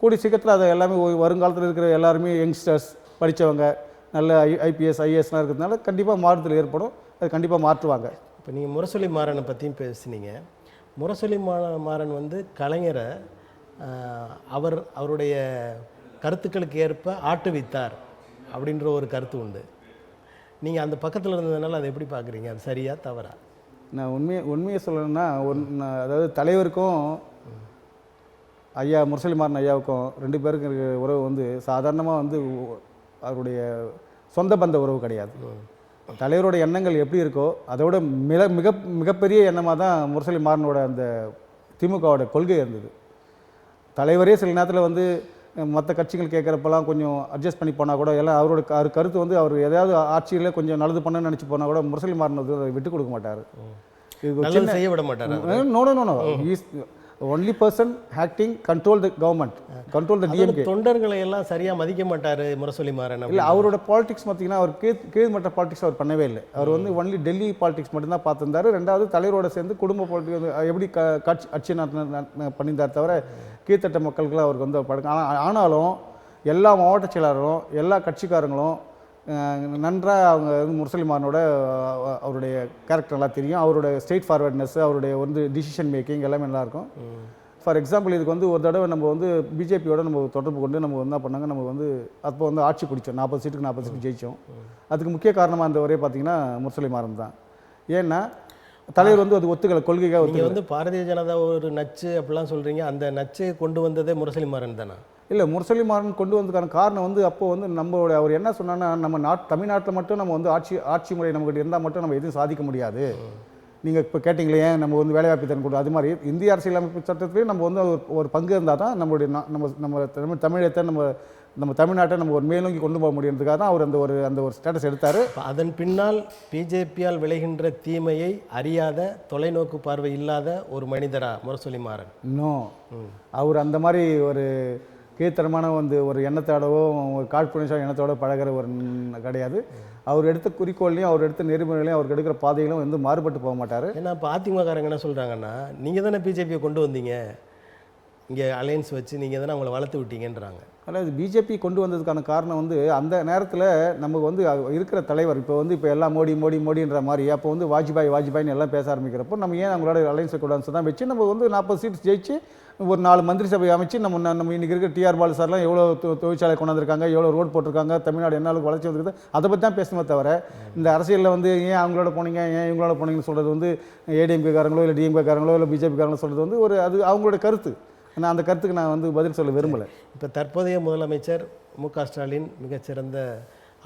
கூடிய சீக்கிரத்தில் அதை எல்லாமே வருங்காலத்தில் இருக்கிற எல்லாருமே யங்ஸ்டர்ஸ் படித்தவங்க நல்ல ஐபிஎஸ் ஐஏஎஸ்லாம் இருக்கிறதுனால கண்டிப்பாக மாறுதல் ஏற்படும், அது கண்டிப்பாக மாற்றுவாங்க. இப்போ நீங்கள் முரசொலி மாறனை பற்றியும் பேசுனீங்க. முரசொலி மாறன் வந்து கலைஞரை அவருடைய கருத்துக்களுக்கு ஏற்ப ஆட்டுவித்தார் அப்படின்ற ஒரு கருத்து உண்டு. நீங்கள் அந்த பக்கத்தில் இருந்ததுனால அதை எப்படி பார்க்குறீங்க? அது சரியா தவறா? நான் உண்மையை சொல்லணும்னா அதாவது தலைவருக்கும் ஐயா முரசொலி மாறன் ஐயாவுக்கும் 2 பேருக்கும் இருக்கிற உறவு வந்து சாதாரணமாக வந்து அவருடைய சொந்த பந்த உறவு கிடையாது. தலைவரோட எண்ணங்கள் எப்படி இருக்கோ அதோட மிகப்பெரிய எண்ணமாக தான் முரசொலி மாறனோட அந்த திமுகவோட கொள்கை இருந்தது. தலைவரே சில நேரத்தில் வந்து மற்ற கட்சிகள் கேட்குறப்பெல்லாம் கொஞ்சம் அட்ஜஸ்ட் பண்ணி போனால் கூட எல்லாம் அவரோட கருத்து வந்து அவர் எதாவது ஆட்சியில் கொஞ்சம் நல்லது பண்ணணும்னு நினச்சி போனால் கூட முரசொலி மாறன் வந்து விட்டு கொடுக்க மாட்டார், செய்ய விட மாட்டார். No only person acting control the government, control the DMK. தொண்டர்களை எல்லாம் சரியாக மதிக்க மாட்டார் முரசொலி மாறன். இல்லை, அவரோட பாலிடிக்ஸ் பார்த்தீங்கன்னா அவர் கீழ்மட்ட பாலிடிக்ஸ் அவர் பண்ணவே இல்லை. அவர் வந்து ஒன்லி டெல்லி பாலிடிக்ஸ் மட்டும்தான் பார்த்துருந்தார். ரெண்டாவது தலைவரோட சேர்ந்து குடும்ப பாலிடிக்ஸ் எப்படி ஆட்சி பண்ணியிருந்தார் தவிர கீழ்த்தட்ட மக்களுக்கெல்லாம் அவருக்கு வந்து பழக்கம். ஆனாலும் எல்லா மாவட்ட செயலாளரும் எல்லா கட்சிக்காரங்களும் நன்றாக அவங்க வந்து முரசொலி மாறனோட அவருடைய கேரக்டர் நல்லா தெரியும். அவரோட ஸ்ட்ரெயிட் ஃபார்வர்ட்னஸ், அவருடைய வந்து டிசிஷன் மேக்கிங் எல்லாமே நல்லாயிருக்கும். ஃபார் எக்ஸாம்பிள் இதுக்கு வந்து ஒரு தடவை நம்ம வந்து பிஜேபியோட நம்ம தொடர்பு கொண்டு நம்ம என்ன பண்ணாங்க, நம்ம வந்து அப்போ வந்து ஆட்சி பிடிச்சோம், 40 சீட்டுக்கு 40 சீட்டு ஜெயித்தோம். அதுக்கு முக்கிய காரணமாக இருந்த ஒரே பார்த்திங்கன்னா முரசொலி மாறன் தான். ஏன்னா தலைவர் வந்து அது ஒத்துக்கலை, கொள்கைக்காக நீங்கள் ஒத்துக்கலை. வந்து பாரதிய ஜனதா ஒரு நச்சு அப்படிலாம் சொல்கிறீங்க, அந்த நச்சை கொண்டு வந்ததே முரசொலி மாறன் தானே? இல்லை, முரசொலி மாறன் கொண்டு வந்ததுக்கான காரணம் வந்து அப்போ வந்து நம்மளோட அவர் என்ன சொன்னான்னா, நம்ம தமிழ்நாட்டில் மட்டும் நம்ம வந்து ஆட்சி முறை நம்மகிட்ட இருந்தால் மட்டும் நம்ம எதுவும் சாதிக்க முடியாது. நீங்கள் இப்போ கேட்டிங்களே ஏன் நம்ம வந்து வேலைவாய்ப்பு திறன் கொடு, அது மாதிரி இந்திய அரசியலமைப்பு சட்டத்திலேயே நம்ம வந்து ஒரு பங்கு இருந்தால் தான் நம்மளுடைய நம்ம தமிழத்தை நம்ம தமிழ்நாட்டை நம்ம ஒரு மேலோங்கி கொண்டு போக முடியுன்றதுக்காக தான் அவர் அந்த ஒரு ஸ்டேட்டஸ் எடுத்தார். அதன் பின்னால் பிஜேபியால் விளைகின்ற தீமையை அறியாத, தொலைநோக்கு பார்வை இல்லாத ஒரு மனிதரா முரசொலி மாறன்? இன்னும் அவர் அந்த மாதிரி ஒரு கீழ்த்தரமான வந்து ஒரு எண்ணத்தோடவோ ஒரு காழ்ப்புணர்ச்சியான எண்ணத்தோட பழகிற ஒரு கிடையாது. அவர் எடுத்த குறிக்கோள்லையும் அவர் எடுத்த நெறிமுறைகளையும் அவருக்கு எடுக்கிற பாதைகளும் வந்து மாறுபட்டு போக மாட்டார். ஏன்னா இப்போ அதிமுககாரங்க என்ன சொல்கிறாங்கன்னா, நீங்கள் தானே பிஜேபியை கொண்டு வந்தீங்க, இங்கே அலையன்ஸ் வச்சு நீங்கள் தானே அவங்கள வளர்த்து விட்டீங்கன்றாங்க. அதாவது பிஜேபி கொண்டு வந்ததுக்கான காரணம் வந்து அந்த நேரத்தில் நமக்கு வந்து இருக்கிற தலைவர் இப்போ எல்லாம் மோடின்ற மாதிரி அப்போ வந்து வாஜ்பாய்னு எல்லாம் பேச ஆரம்பிக்கிறப்போ நம்ம ஏன் அவங்களோட அலைன்ஸை கொண்டாந்து தான் வச்சு நம்ம வந்து 40 சீட்ஸ் ஜெயிச்சு ஒரு 4 மந்திரி சபை அமைச்சு நம்ம இன்றைக்கி இருக்கிற டிஆர் பாலு சார்லாம் எவ்வளோ தொழிற்சாலை கொண்டாந்துருக்காங்க, எவ்வளோ ரோடு போட்டிருக்காங்க, தமிழ்நாடு என்ன அளவுக்கு வளர்ச்சி வந்துருக்குது, அதை பற்றி தான் பேசணுமே தவிர இந்த அரசியலில் வந்து ஏன் அவங்களோட போனீங்க, ஏன் இவங்களோட போனீங்கன்னு சொல்கிறது வந்து ஏடிஎம்கே காரங்களோ இல்லை டிஎம்கே காரங்களோ இல்லை பிஜேபி காரங்களோ சொல்கிறது வந்து அது அவங்களோட கருத்து. நான் அந்த கருத்துக்கு நான் வந்து பதில் சொல்ல விரும்பலை. இப்போ தற்போதைய முதலமைச்சர் மு.க. ஸ்டாலின் மிகச்சிறந்த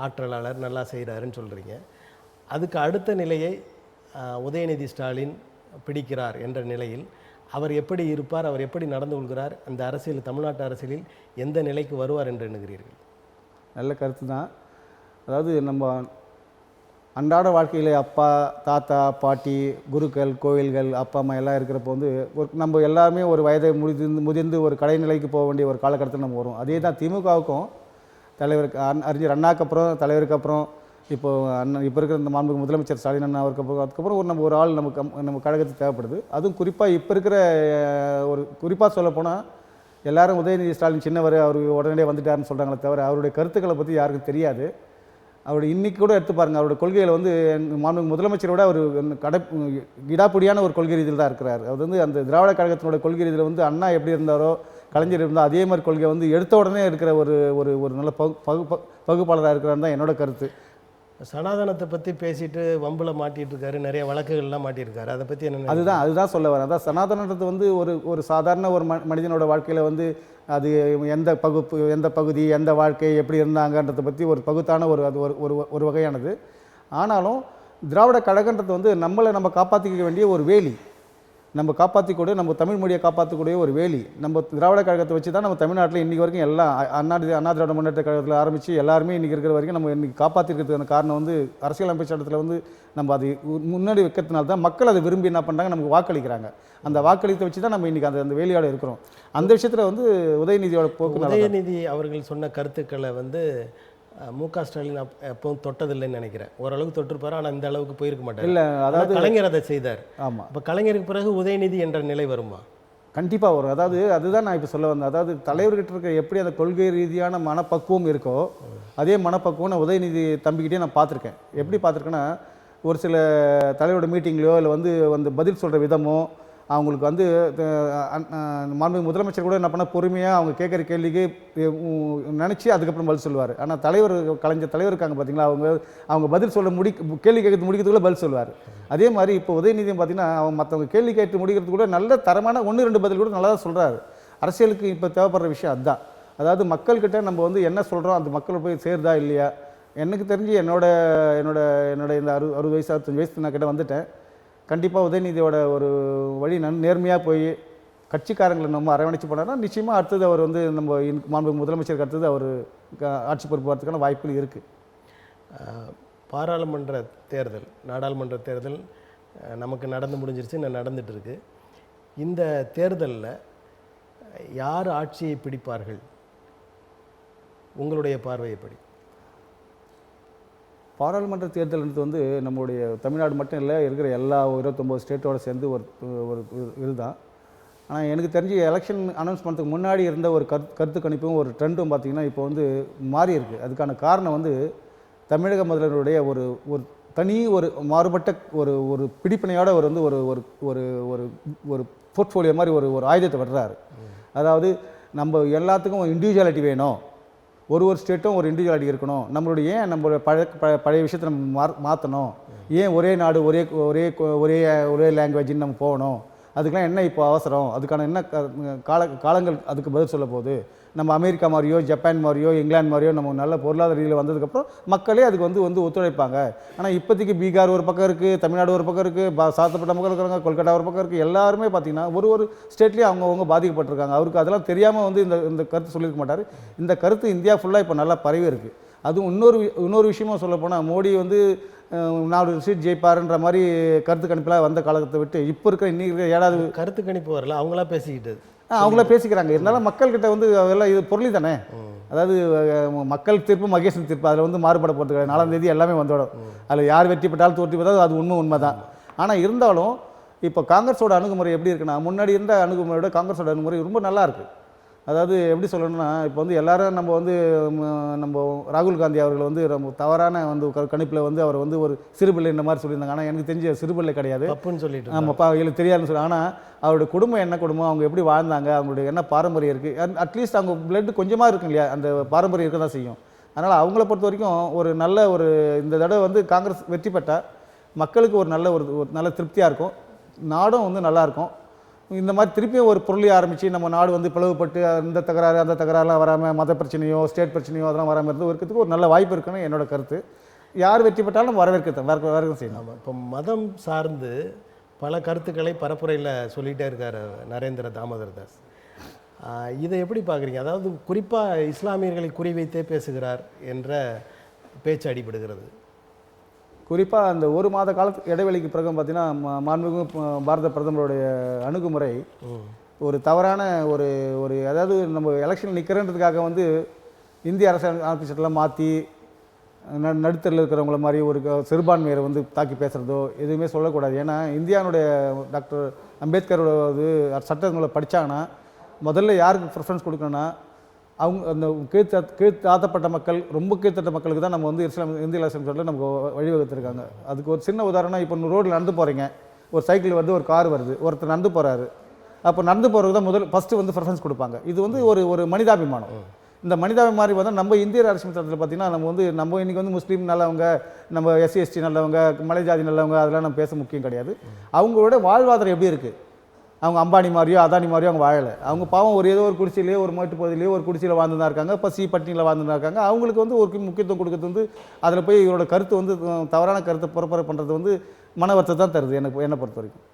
ஆற்றலாளர், நல்லா செய்கிறாருன்னு சொல்கிறீங்க. அதுக்கு அடுத்த நிலையை உதயநிதி ஸ்டாலின் பிடிக்கிறார் என்ற நிலையில் அவர் எப்படி இருப்பார், அவர் எப்படி நடந்து கொள்கிறார், அந்த அரசியல், தமிழ்நாட்டு அரசியலில் எந்த நிலைக்கு வருவார் என்று எண்ணுகிறீர்கள்? நல்ல கருத்து தான். அதாவது நம்ம அன்றாட வாழ்க்கையில் அப்பா, தாத்தா, பாட்டி, குருக்கள், கோவில்கள், அப்பா அம்மா எல்லாம் இருக்கிறப்போ வந்து நம்ம எல்லாருமே ஒரு வயதை முதிர்ந்து ஒரு கடைநிலைக்கு போக வேண்டிய ஒரு காலகட்டத்தில் நம்ம வரும். அதே தான் திமுகவுக்கும் தலைவருக்கு அறிஞர் அண்ணாக்கு அப்புறம் தலைவருக்கு அப்புறம் இப்போ இருக்கிற இந்த மாண்புமிகு முதலமைச்சர் ஸ்டாலின் அண்ணா அதுக்கப்புறம் நம்ம ஒரு ஆள் நம்ம கழகத்துக்கு தேவைப்படுது. அதுவும் குறிப்பாக இப்போ இருக்கிற குறிப்பாக சொல்லப்போனால் எல்லாரும் உதயநிதி ஸ்டாலின் சின்னவர், அவர் உடனடியே வந்துட்டாருன்னு சொல்கிறாங்களே தவிர அவருடைய கருத்துக்களை பற்றி யாருக்கும் தெரியாது. அவருடைய இன்றைக்கி கூட எடுத்து பாருங்கள், அவருடைய கொள்கையில் வந்து மாண்புமிகு முதலமைச்சரோட அவர் இடாப்பிடியான ஒரு கொள்கை ரீதியில் தான் இருக்கிறார். அது வந்து அந்த திராவிட கழகத்தினோட கொள்கை ரீதியில் வந்து அண்ணா எப்படி இருந்தாரோ, கலைஞர் இருந்தால் அதே மாதிரி கொள்கை வந்து எடுத்த உடனே இருக்கிற ஒரு நல்ல பகுப்பாளராக இருக்கிறார் தான் என்னோட கருத்து. சனாதனத்தை பற்றி பேசிட்டு வம்பில் மாட்டிகிட்டு இருக்காரு, நிறைய வழக்குகள்லாம் மாட்டியிருக்காரு, அதை பற்றி என்ன? அதுதான் சொல்ல வரேன். அதான் சனாதனத்தை வந்து ஒரு சாதாரண ஒரு மனிதனோட வாழ்க்கையில் வந்து அது எந்த பகுதி, எந்த வாழ்க்கை, எப்படி இருந்தாங்கன்றதை பற்றி ஒரு பகுத்தான ஒரு வகையானது. ஆனாலும் திராவிட கழகன்றது வந்து நம்ம காப்பாற்றிக்க வேண்டிய ஒரு வேலி, நம்ம காப்பாற்றிக்கூட நம்ம தமிழ் மொழியை காப்பாற்றக்கூடிய ஒரு வேலி. நம்ம திராவிட கழகத்தை வச்சு தான் நம்ம தமிழ்நாட்டில் இன்றைக்கி வரைக்கும் எல்லாம் அண்ணா திராவிட முன்னேற்ற கழகத்தில் ஆரம்பித்து எல்லாருமே இன்றைக்கி இருக்கிற வரைக்கும் நம்ம இன்றைக்கி காப்பாற்றிருக்கிறதுக்கான காரணம் வந்து அரசியலமைப்பு சட்டத்தில் வந்து நம்ம அது முன்னாடி வைக்கிறதுனால தான் மக்கள் அதை விரும்பி என்ன பண்ணுறாங்க, நமக்கு வாக்களிக்கிறாங்க. அந்த வாக்களித்தை வச்சு தான் நம்ம இன்றைக்கி அந்த வேலையோடு இருக்கிறோம். அந்த விஷயத்தில் வந்து உதயநிதியோட போக்கு, உதயநிதி அவர்கள் சொன்ன கருத்துக்களை வந்து மு.க. ஸ்டாலின் எப்பவும் தொட்டதில்லைன்னு நினைக்கிறேன். ஓரளவுக்கு தொட்டிருப்பார், ஆனால் இந்த அளவுக்கு போயிருக்க மாட்டார். இல்லை, அதாவது கலைஞர் அதை செய்தார். ஆமாம். இப்போ கலைஞருக்கு பிறகு உதயநிதி என்ற நிலை வருமா? கண்டிப்பாக வரும். அதாவது அதுதான் நான் இப்போ சொல்ல வந்தேன். அதாவது தலைவர்கிட்ட இருக்க எப்படி அந்த கொள்கை ரீதியான மனப்பக்குவம் இருக்கோ அதே மனப்பக்குவம் நான் உதயநிதி தம்பிக்கிட்டே நான் பார்த்துருக்கேன். எப்படி பார்த்துருக்கேன்னா, ஒரு சில தலைவரோட மீட்டிங்லையோ இல்லை வந்து பதில் சொல்கிற விதமோ அவங்களுக்கு வந்து மாண்புமிகு முதலமைச்சர் கூட என்ன பண்ணால் பொறுமையாக அவங்க கேட்குற கேள்விக்கு நினச்சி அதுக்கப்புறம் பதில் சொல்லுவார். ஆனால் கலைஞர் தலைவர் இருக்காங்க பார்த்தீங்களா, அவங்க பதில் சொல்ல கேள்வி கேட்கறது முடிக்கிறதுக்குள்ள பதில் சொல்லுவார். அதே மாதிரி இப்போ உதயநிதியும் பார்த்தீங்கன்னா அவங்க மற்றவங்க கேள்வி கேட்டு முடிக்கிறது கூட நல்ல தரமான 1-2 பதில் கூட நல்லா தான் சொல்கிறாரு. அரசியலுக்கு இப்போ தேவைப்படுற விஷயம் அதுதான். அதாவது மக்கள்கிட்ட நம்ம வந்து என்ன சொல்கிறோம் அந்த மக்கள் போய் சேருதா இல்லையா. எனக்கு தெரிஞ்சு என்னோட இந்த 60 வயசு 65 வயசு நான் கிட்ட வந்துட்டேன். கண்டிப்பாக உதயநிதியோட ஒரு வழி நேர்மையாக போய் கட்சிக்காரங்களை நம்ம அரவணைச்சு போனார்னா நிச்சயமாக அடுத்தது அவர் வந்து நம்ம மாண்புமிகு முதலமைச்சருக்கு அடுத்தது அவர் ஆட்சி பொறுப்பு வரதுக்கான வாய்ப்புகள் இருக்குது. பாராளுமன்ற தேர்தல், நாடாளுமன்ற தேர்தல் நமக்கு நடந்து முடிஞ்சிருச்சு, இன்னும் நடந்துட்டு இருக்கு. இந்த தேர்தலில் யார் ஆட்சியை பிடிப்பார்கள், உங்களுடைய பார்வை எப்படி? பாராளுமன்ற தேர்தல்ன்றது வந்து நம்மளுடைய தமிழ்நாடு மட்டும் இல்லை, இருக்கிற எல்லா 29 ஸ்டேட்டோடு சேர்ந்து ஒரு இதுதான். ஆனால் எனக்கு தெரிஞ்சு எலெக்ஷன் அனௌன்ஸ் பண்ணுறதுக்கு முன்னாடி இருந்த ஒரு கருத்து கணிப்பும் ஒரு ட்ரெண்டும் பார்த்திங்கன்னா இப்போ வந்து மாறி இருக்குது. அதுக்கான காரணம் வந்து தமிழக முதல்வருடைய ஒரு தனி மாறுபட்ட ஒரு பிடிப்பினையோட அவர் வந்து ஒரு போர்ட்ஃபோலியோ மாதிரி ஒரு ஆயுதத்தை வர்றாரு. அதாவது நம்ம எல்லாத்துக்கும் இண்டிவிஜுவாலிட்டி வேணும், ஒரு ஸ்டேட்டும் ஒரு இண்டிவிஜுவாலிட்டி இருக்கணும், நம்மளுடைய ஏன் நம்மளுடைய பழைய விஷயத்தை நம்ம மாற்றணும், ஏன் ஒரே நாடு ஒரே ஒரே ஒரே ஒரே லாங்குவேஜ்னு நம்ம போகணும், அதுக்கெலாம் என்ன இப்போ அவசரம், அதுக்கான என்ன காலங்கள் அதுக்கு பதில் சொல்ல போகுது. நம்ம அமெரிக்கா மாதிரியோ ஜப்பான் மாதிரியோ இங்கிலாந்து மாதிரியோ நம்ம நல்ல பொருளாதார ரீதியில் வந்ததுக்கப்புறம் மக்களே அதுக்கு வந்து ஒத்துழைப்பாங்க. ஆனால் இப்போதைக்கு பீகார் ஒரு பக்கம் இருக்குது, தமிழ்நாடு ஒரு பக்கம் இருக்குது, சாத்தப்பட்ட மக்கள் இருக்கிறாங்க, கொல்கட்டா ஒரு பக்கம் இருக்குது, எல்லாருமே பார்த்திங்கன்னா ஒரு ஸ்டேட்லேயும் அவங்கவுங்க பாதிக்கப்பட்டிருக்காங்க. அவருக்கு அதெல்லாம் தெரியாமல் வந்து இந்த கருத்து சொல்லியிருக்க மாட்டார். இந்த கருத்து இந்தியா ஃபுல்லாக இப்போ நல்லா பரவி இருக்குது. அதுவும் இன்னொரு விஷயமும் சொல்லப்போனால் மோடி வந்து 4 சீட் ஜெயிப்பாருன்ற மாதிரி கருத்து கணிப்பில் வந்த காலத்தை விட்டு இப்போ இருக்கிற இன்னைக்கு இருக்கிற 7வது கருத்து கணிப்பு வரல, அவங்களா பேசிக்கிட்டது, அவங்கள பேசிக்கிறாங்க. இருந்தாலும் மக்கள்கிட்ட வந்து அதெல்லாம் இது பொருளி தானே. அதாவது மக்கள் தீர்ப்பு மகேசன் தீர்ப்பு, அதில் வந்து மாறுபட போகிறது கிடையாது. 4ஆம் தேதி எல்லாமே வந்துவிடும். அதில் யார் வெற்றி பெற்றாலும் தோற்றி பெற்றாலும் அது உண்மை தான். ஆனால் இருந்தாலும் இப்போ காங்கிரஸோட அணுகுமுறை எப்படி இருக்குன்னா, முன்னாடி இருந்த அணுகுமுறையோட காங்கிரஸோட அணுகுமுறை ரொம்ப நல்லா இருக்குது. அதாவது எப்படி சொல்லணும்னா, இப்போ வந்து எல்லாரும் நம்ம ராகுல் காந்தி அவர்கள் வந்து ரொம்ப தவறான வந்து கணிப்பில் வந்து அவர் வந்து ஒரு சிறுபிள்ளை இந்த மாதிரி சொல்லியிருந்தாங்க. ஆனால் எனக்கு தெரிஞ்ச சிறுபிள்ளை கிடையாது, தப்புன்னு சொல்லிட்டு ஆமாப்பா எனக்கு தெரியாதுன்னு சொல்லி. ஆனால் அவருடைய குடும்பம் என்ன குடும்பம், அவங்க எப்படி வாழ்ந்தாங்க, அவங்களுடைய என்ன பாரம்பரியம் இருக்குது, அட்லீஸ்ட் அவங்க பிளட் கொஞ்சமாக இருக்கும் இல்லையா, அந்த பாரம்பரியம் இருக்க தான் செய்யும். அதனால் அவங்கள பொறுத்த வரைக்கும் ஒரு நல்ல இந்த தடவை வந்து காங்கிரஸ் வெற்றி பெற்றால் மக்களுக்கு ஒரு நல்ல திருப்தியாக இருக்கும், நாடும் வந்து நல்லாயிருக்கும். இந்த மாதிரி திருப்பியும் ஒரு பொருளை ஆரம்பித்து நம்ம நாடு வந்து பிளவுபட்டு இந்த தகராறு அந்த தகராறுலாம் வராமல், மத பிரச்சனையோ ஸ்டேட் பிரச்சனையோ அதெல்லாம் வராமல் இருந்து இருக்கிறதுக்கு ஒரு நல்ல வாய்ப்பு இருக்குன்னு என்னோட கருத்து. யார் வெற்றி பெற்றாலும் நம்ம வரவேற்க செய்யணும். ஆமாம், இப்போ மதம் சார்ந்து பல கருத்துக்களை பரப்புரையில் சொல்லிகிட்டே இருக்கார் நரேந்திர தாமோதர் தாஸ். இதை எப்படி பார்க்குறீங்க? அதாவது குறிப்பாக இஸ்லாமியர்களை குறிவைத்தே பேசுகிறார் என்ற பேச்சு அடிபடுகிறது. குறிப்பாக அந்த ஒரு மாத காலத்துக்கு இடைவெளிக்கு பிறகு பார்த்தீங்கன்னா மாண்புமிகு பாரத பிரதமருடைய அணுகுமுறை ஒரு தவறான அதாவது நம்ம எலெக்ஷன் நிற்கிறன்றதுக்காக வந்து இந்திய அரசியல் சட்டத்தில் மாற்றி நடுத்தரில் இருக்கிறவங்கள மாதிரி ஒரு சிறுபான்மையரை வந்து தாக்கி பேசுகிறதோ எதுவுமே சொல்லக்கூடாது. ஏன்னா இந்தியாவுடைய டாக்டர் அம்பேத்கரோட சட்டங்களை படித்தாங்கன்னா முதல்ல யாருக்கு ப்ரிஃபரன்ஸ் கொடுக்கணும்னா அவங்க அந்த கீழ்த்தாழ்த்தப்பட்ட மக்கள், ரொம்ப கீழ்த்தட்ட மக்களுக்கு தான் நம்ம வந்து இந்திய எலெக்ஷன் சட்டத்தில் நமக்கு வழிவகுத்திருக்காங்க. அதுக்கு ஒரு சின்ன உதாரணம், இப்போ ரோட்டில் நடந்து போகிறீங்க, ஒரு சைக்கிள் வருது, ஒரு கார் வருது, ஒருத்தர் நடந்து போகிறாரு, அப்போ நடந்து போகிறதுக்கு தான் ஃபஸ்ட்டு வந்து ப்ரிஃபரன்ஸ் கொடுப்பாங்க. இது வந்து ஒரு மனிதாபிமானம். இந்த மனிதாபிமானம் வந்து நம்ம இந்திய அரசியல் சட்டத்தில் பார்த்திங்கன்னா நம்ம இன்றைக்கி வந்து முஸ்லீம் நல்லவங்க, நம்ம எஸ்சி எஸ்டி நல்லவங்க, மலை ஜாதி நல்லவங்க, அதெல்லாம் நம்ம பேச முக்கியம் கிடையாது. அவங்களோட வாழ்வாதாரம் எப்படி இருக்குது, அவங்க அம்பானி மாதிரியோ அதானி மாதிரியோ அவங்க வாழலை. அவங்க பாவம் ஏதோ ஒரு குடிசையிலேயோ ஒரு மாட்டு பகுதியிலேயோ ஒரு குடிசையில் வாழ்ந்து தான் இருக்காங்க, பசி பட்டினியில் வாழ்ந்து தான் இருக்காங்க. அவங்களுக்கு வந்து ஒரு முக்கியத்துவம் கொடுக்கறது வந்து அதில் போய் இவரோட கருத்து வந்து தவறான கருத்தை புறப்பட பண்ணுறது வந்து மன வருத்தத்தை தான் தருது என்னை பொறுத்த வரைக்கும்.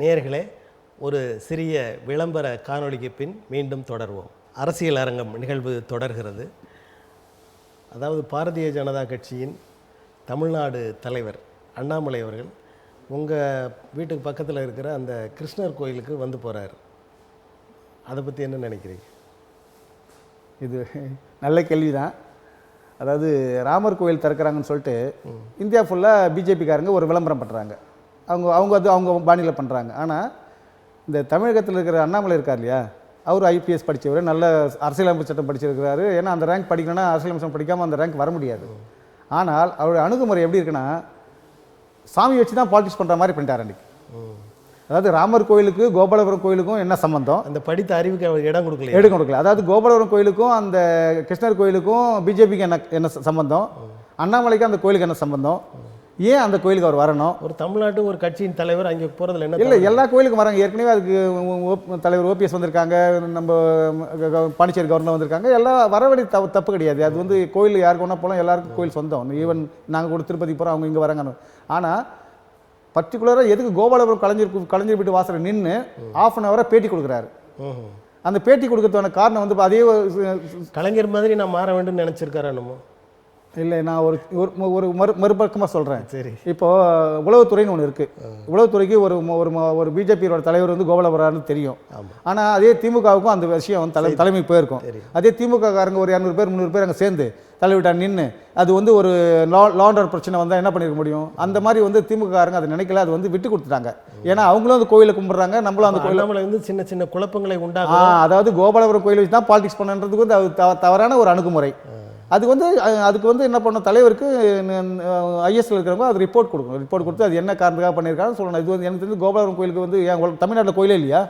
நேயர்களே, ஒரு சிறிய விளம்பர காணொளிக்கு பின் மீண்டும் தொடர்வோம். அரசியல் அரங்கம் நிகழ்வு தொடர்கிறது. அதாவது பாரதிய ஜனதா கட்சியின் தமிழ்நாடு தலைவர் அண்ணாமலை அவர்கள் உங்கள் வீட்டுக்கு பக்கத்தில் இருக்கிற அந்த கிருஷ்ணர் கோயிலுக்கு வந்து போகிறார். அதை பற்றி என்ன நினைக்கிறீங்க? இது நல்ல கேள்வி தான். அதாவது ராமர் கோயில் திறக்கிறாங்கன்னு சொல்லிட்டு இந்தியா ஃபுல்லாக பிஜேபிக்காரங்க ஒரு விளம்பரம் பண்ணுறாங்க. அவங்க பாணியில் பண்ணுறாங்க. ஆனால் இந்த தமிழகத்தில் இருக்கிற அண்ணாமலை இருக்கார் இல்லையா, அவர் ஐபிஎஸ் படித்தவர், நல்ல அரசியலமைப்பு சட்டம் படிச்சிருக்கிறாரு. ஏன்னா அந்த ரேங்க் படிக்கணும்னா அரசியலமைப்பு சட்டம் படிக்காமல் அந்த ரேங்க் வர முடியாது. ஆனால் அவருடைய அணுகுமுறை எப்படி இருக்குன்னா, சாமி வச்சு தான் பாலிடிக்ஸ் பண்ணுற மாதிரி பண்ணிட்டார் அன்றைக்கி. அதாவது ராமர் கோயிலுக்கு கோபாலபுரம் கோயிலுக்கும் என்ன சம்பந்தம், அந்த படித்த அறிவுக்கு அவர் இடம் கொடுக்கல. அதாவது கோபாலபுரம் கோயிலுக்கும் அந்த கிருஷ்ணர் கோயிலுக்கும் பிஜேபிக்கு என்ன சம்பந்தம், அண்ணாமலைக்கு அந்த கோயிலுக்கு என்ன சம்பந்தம், ஏன் அந்த கோயிலுக்கு அவர் வரணும்? ஒரு தமிழ்நாட்டு ஒரு கட்சியின் தலைவர் அங்கே போகிறதுல என்ன இல்லை, எல்லா கோயிலுக்கும் வராங்க. ஏற்கனவே அதுக்கு தலைவர் ஓபிஎஸ் வந்திருக்காங்க, நம்ம பாண்டிச்சேரி கவர்னர் வந்திருக்காங்க. எல்லாம் வரவழி தப்பு கிடையாது. அது வந்து கோயில் யாருக்கு ஒன்றா போகலாம், எல்லாருக்கும் கோயில் சொந்தம். ஈவன் நாங்கள் கூட திருப்பதி போகிறோம், அவங்க இங்கே வராங்க. ஆனால் பர்டிகுலராக எதுக்கு கோபாலபுரம் கலைஞர் வீட்டு வாசலில் நின்று ½ அன் ஹவராக பேட்டி கொடுக்குறாரு. அந்த பேட்டி கொடுக்கறதுக்கான காரணம் வந்து அதே கலைஞர் மாதிரி நான் மாற வேண்டும் நினச்சிருக்காரு என்னமோ. இல்லை, நான் ஒரு மறுபக்கமாக சொல்கிறேன். சரி, இப்போது உளவுத்துறைன்னு ஒன்று இருக்குது. உளவுத்துறைக்கு ஒரு பிஜேபியோட தலைவர் வந்து கோபாலபுரான்னு தெரியும். ஆனால் அதே திமுகவுக்கும் அந்த விஷயம் தலைமை போயிருக்கும். அதே திமுக காரங்க ஒரு 200 பேர் 300 பேர் அங்கே சேர்ந்து தலைவிட்டார் நின்று அது வந்து ஒரு லாண்டர் பிரச்சனை வந்தால் என்ன பண்ணிருக்க முடியும்? அந்த மாதிரி வந்து திமுக காரங்க அதை நினைக்கல, அது வந்து விட்டு கொடுத்துட்டாங்க. ஏன்னா அவங்களும் அந்த கோயிலை கும்பிட்றாங்க, நம்மளும் அந்த கோயிலில் வந்து சின்ன சின்ன குழப்பங்களை உண்டாகும். அதாவது கோபாலபுரம் கோயில் வச்சு தான் பாலிடிக்ஸ் பண்ணுறதுக்கு வந்து அது தவறான ஒரு அணுகுமுறை. அதுக்கு வந்து என்ன பண்ணணும், தலைவருக்கு ஐஎஸ்எல் இருக்கிறவங்க அது ரிப்போர்ட் கொடுக்கணும். ரிப்போர்ட் கொடுத்து அது என்ன காரணத்துக்காக பண்ணியிருக்காங்க சொல்லணும். இது வந்து எனக்கு தெரிஞ்சு கோபாலபுரம் கோயிலுக்கு வந்து தமிழ்நாட்டில் கோயிலே இல்லையா?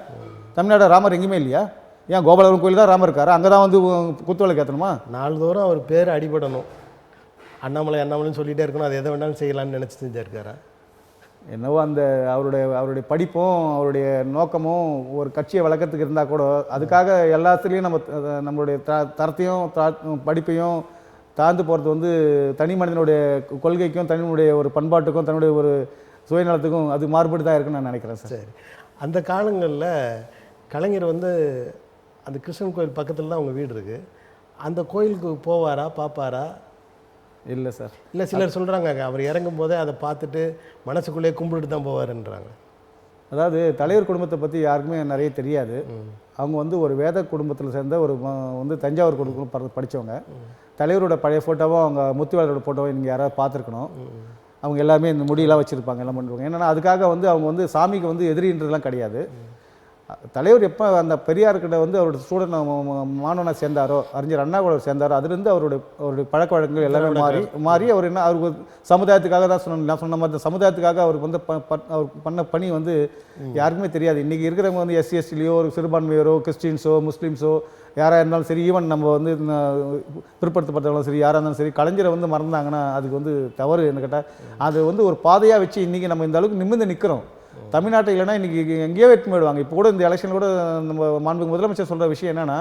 தமிழ்நாடு ராமர் எங்கேயுமே இல்லையா? ஏன் கோபாலபுரம் கோயில் தான் ராமர் இருக்காரு, அங்கே தான் வந்து குத்துவிளக்கு ஏற்றணுமா? நாள்தோறும் அவர் பேர் அடிபடணும், அண்ணாமலை அண்ணாமலைன்னு சொல்லிகிட்டே இருக்கணும், அது எதை வேணாலும் செய்யலாம்னு நினச்சி செஞ்சுருக்காரா? என்னவோ அந்த அவருடைய படிப்பும் அவருடைய நோக்கமும் ஒரு கட்சியை வளர்க்கறதுக்கு இருந்தால் கூட அதுக்காக எல்லாத்துலேயும் நம்மளுடைய தரத்தையும் படிப்பையும் தாழ்ந்து போகிறது வந்து தனி மனிதனுடைய கொள்கைக்கும் தனியுடைய ஒரு பண்பாட்டுக்கும் தன்னுடைய ஒரு சுயநலத்துக்கும் அது மாறுபட்டு தான் இருக்குன்னு நான் நினைக்கிறேன் சார். சரி, அந்த காலங்களில் கலைஞர் வந்து அந்த கிருஷ்ணன் கோயில் பக்கத்தில் தான் அவங்க வீடு இருக்குது, அந்த கோயிலுக்கு போவாரா, பார்ப்பாரா? இல்லை சார். இல்லை, சிலர் சொல்கிறாங்க அவர் இறங்கும் போதே அதை பார்த்துட்டு மனசுக்குள்ளேயே கும்பிட்டுட்டு தான் போவாருன்றாங்க. அதாவது தலைவர் குடும்பத்தை பற்றி யாருக்குமே நிறைய தெரியாது. அவங்க வந்து ஒரு வேத குடும்பத்தில் சேர்ந்த ஒரு வந்து தஞ்சாவூர் குடும்பம் படித்தவங்க. தலைவரோட பழைய ஃபோட்டோவும் அவங்க முத்துவேலரோட ஃபோட்டோவும் நீங்கள் யாராவது பார்த்துருக்கணும். அவங்க எல்லாமே இந்த முடியெல்லாம் வச்சுருப்பாங்க, எல்லாம் பண்ணுவாங்க. ஏன்னா அதுக்காக வந்து அவங்க வந்து சாமிக்கு வந்து எதிரின்றதுலாம் கிடையாது. தலைவர் எப்போ அந்த பெரியார்கிட்ட வந்து அவரோட ஸ்டூடெண்ட் மாணவனாக சேர்ந்தாரோ, அறிஞர் அண்ணா கூட சேர்ந்தாரோ, அதுலேருந்து அவருடைய பழக்க வழக்கங்கள் எல்லாமே மாறி அவர் என்ன அவருக்கு சமுதாயத்துக்காக தான் நான் சொன்ன மாதிரி சமுதாயத்துக்காக அவருக்கு வந்து அவர் பண்ண பணி வந்து யாருக்குமே தெரியாது. இன்றைக்கி இருக்கிறவங்க வந்து எஸ்சிஎஸ்டிலையோ ஒரு சிறுபான்மையரோ கிறிஸ்டின்ஸோ முஸ்லீம்ஸோ யாராக இருந்தாலும் சரி, ஈவன் நம்ம வந்து பிற்படுத்தப்பட்டவங்களும் சரி, யாராக இருந்தாலும் சரி, கலைஞரை வந்து மறந்தாங்கன்னா அதுக்கு வந்து தவறு என்ன கேட்டால் அது வந்து ஒரு பாதையாக வச்சு இன்றைக்கி நம்ம இந்த அளவுக்கு நிமிர்ந்து நிற்கிறோம். தமிழ்நாட்டில் இல்லைனா இன்றைக்கி எங்கேயோ வெற்றி போயிடுவாங்க. இப்போ கூட இந்த எலெக்ஷன் கூட நம்ம மாண்புமிகு முதலமைச்சர் சொல்கிற விஷயம் என்னென்னா,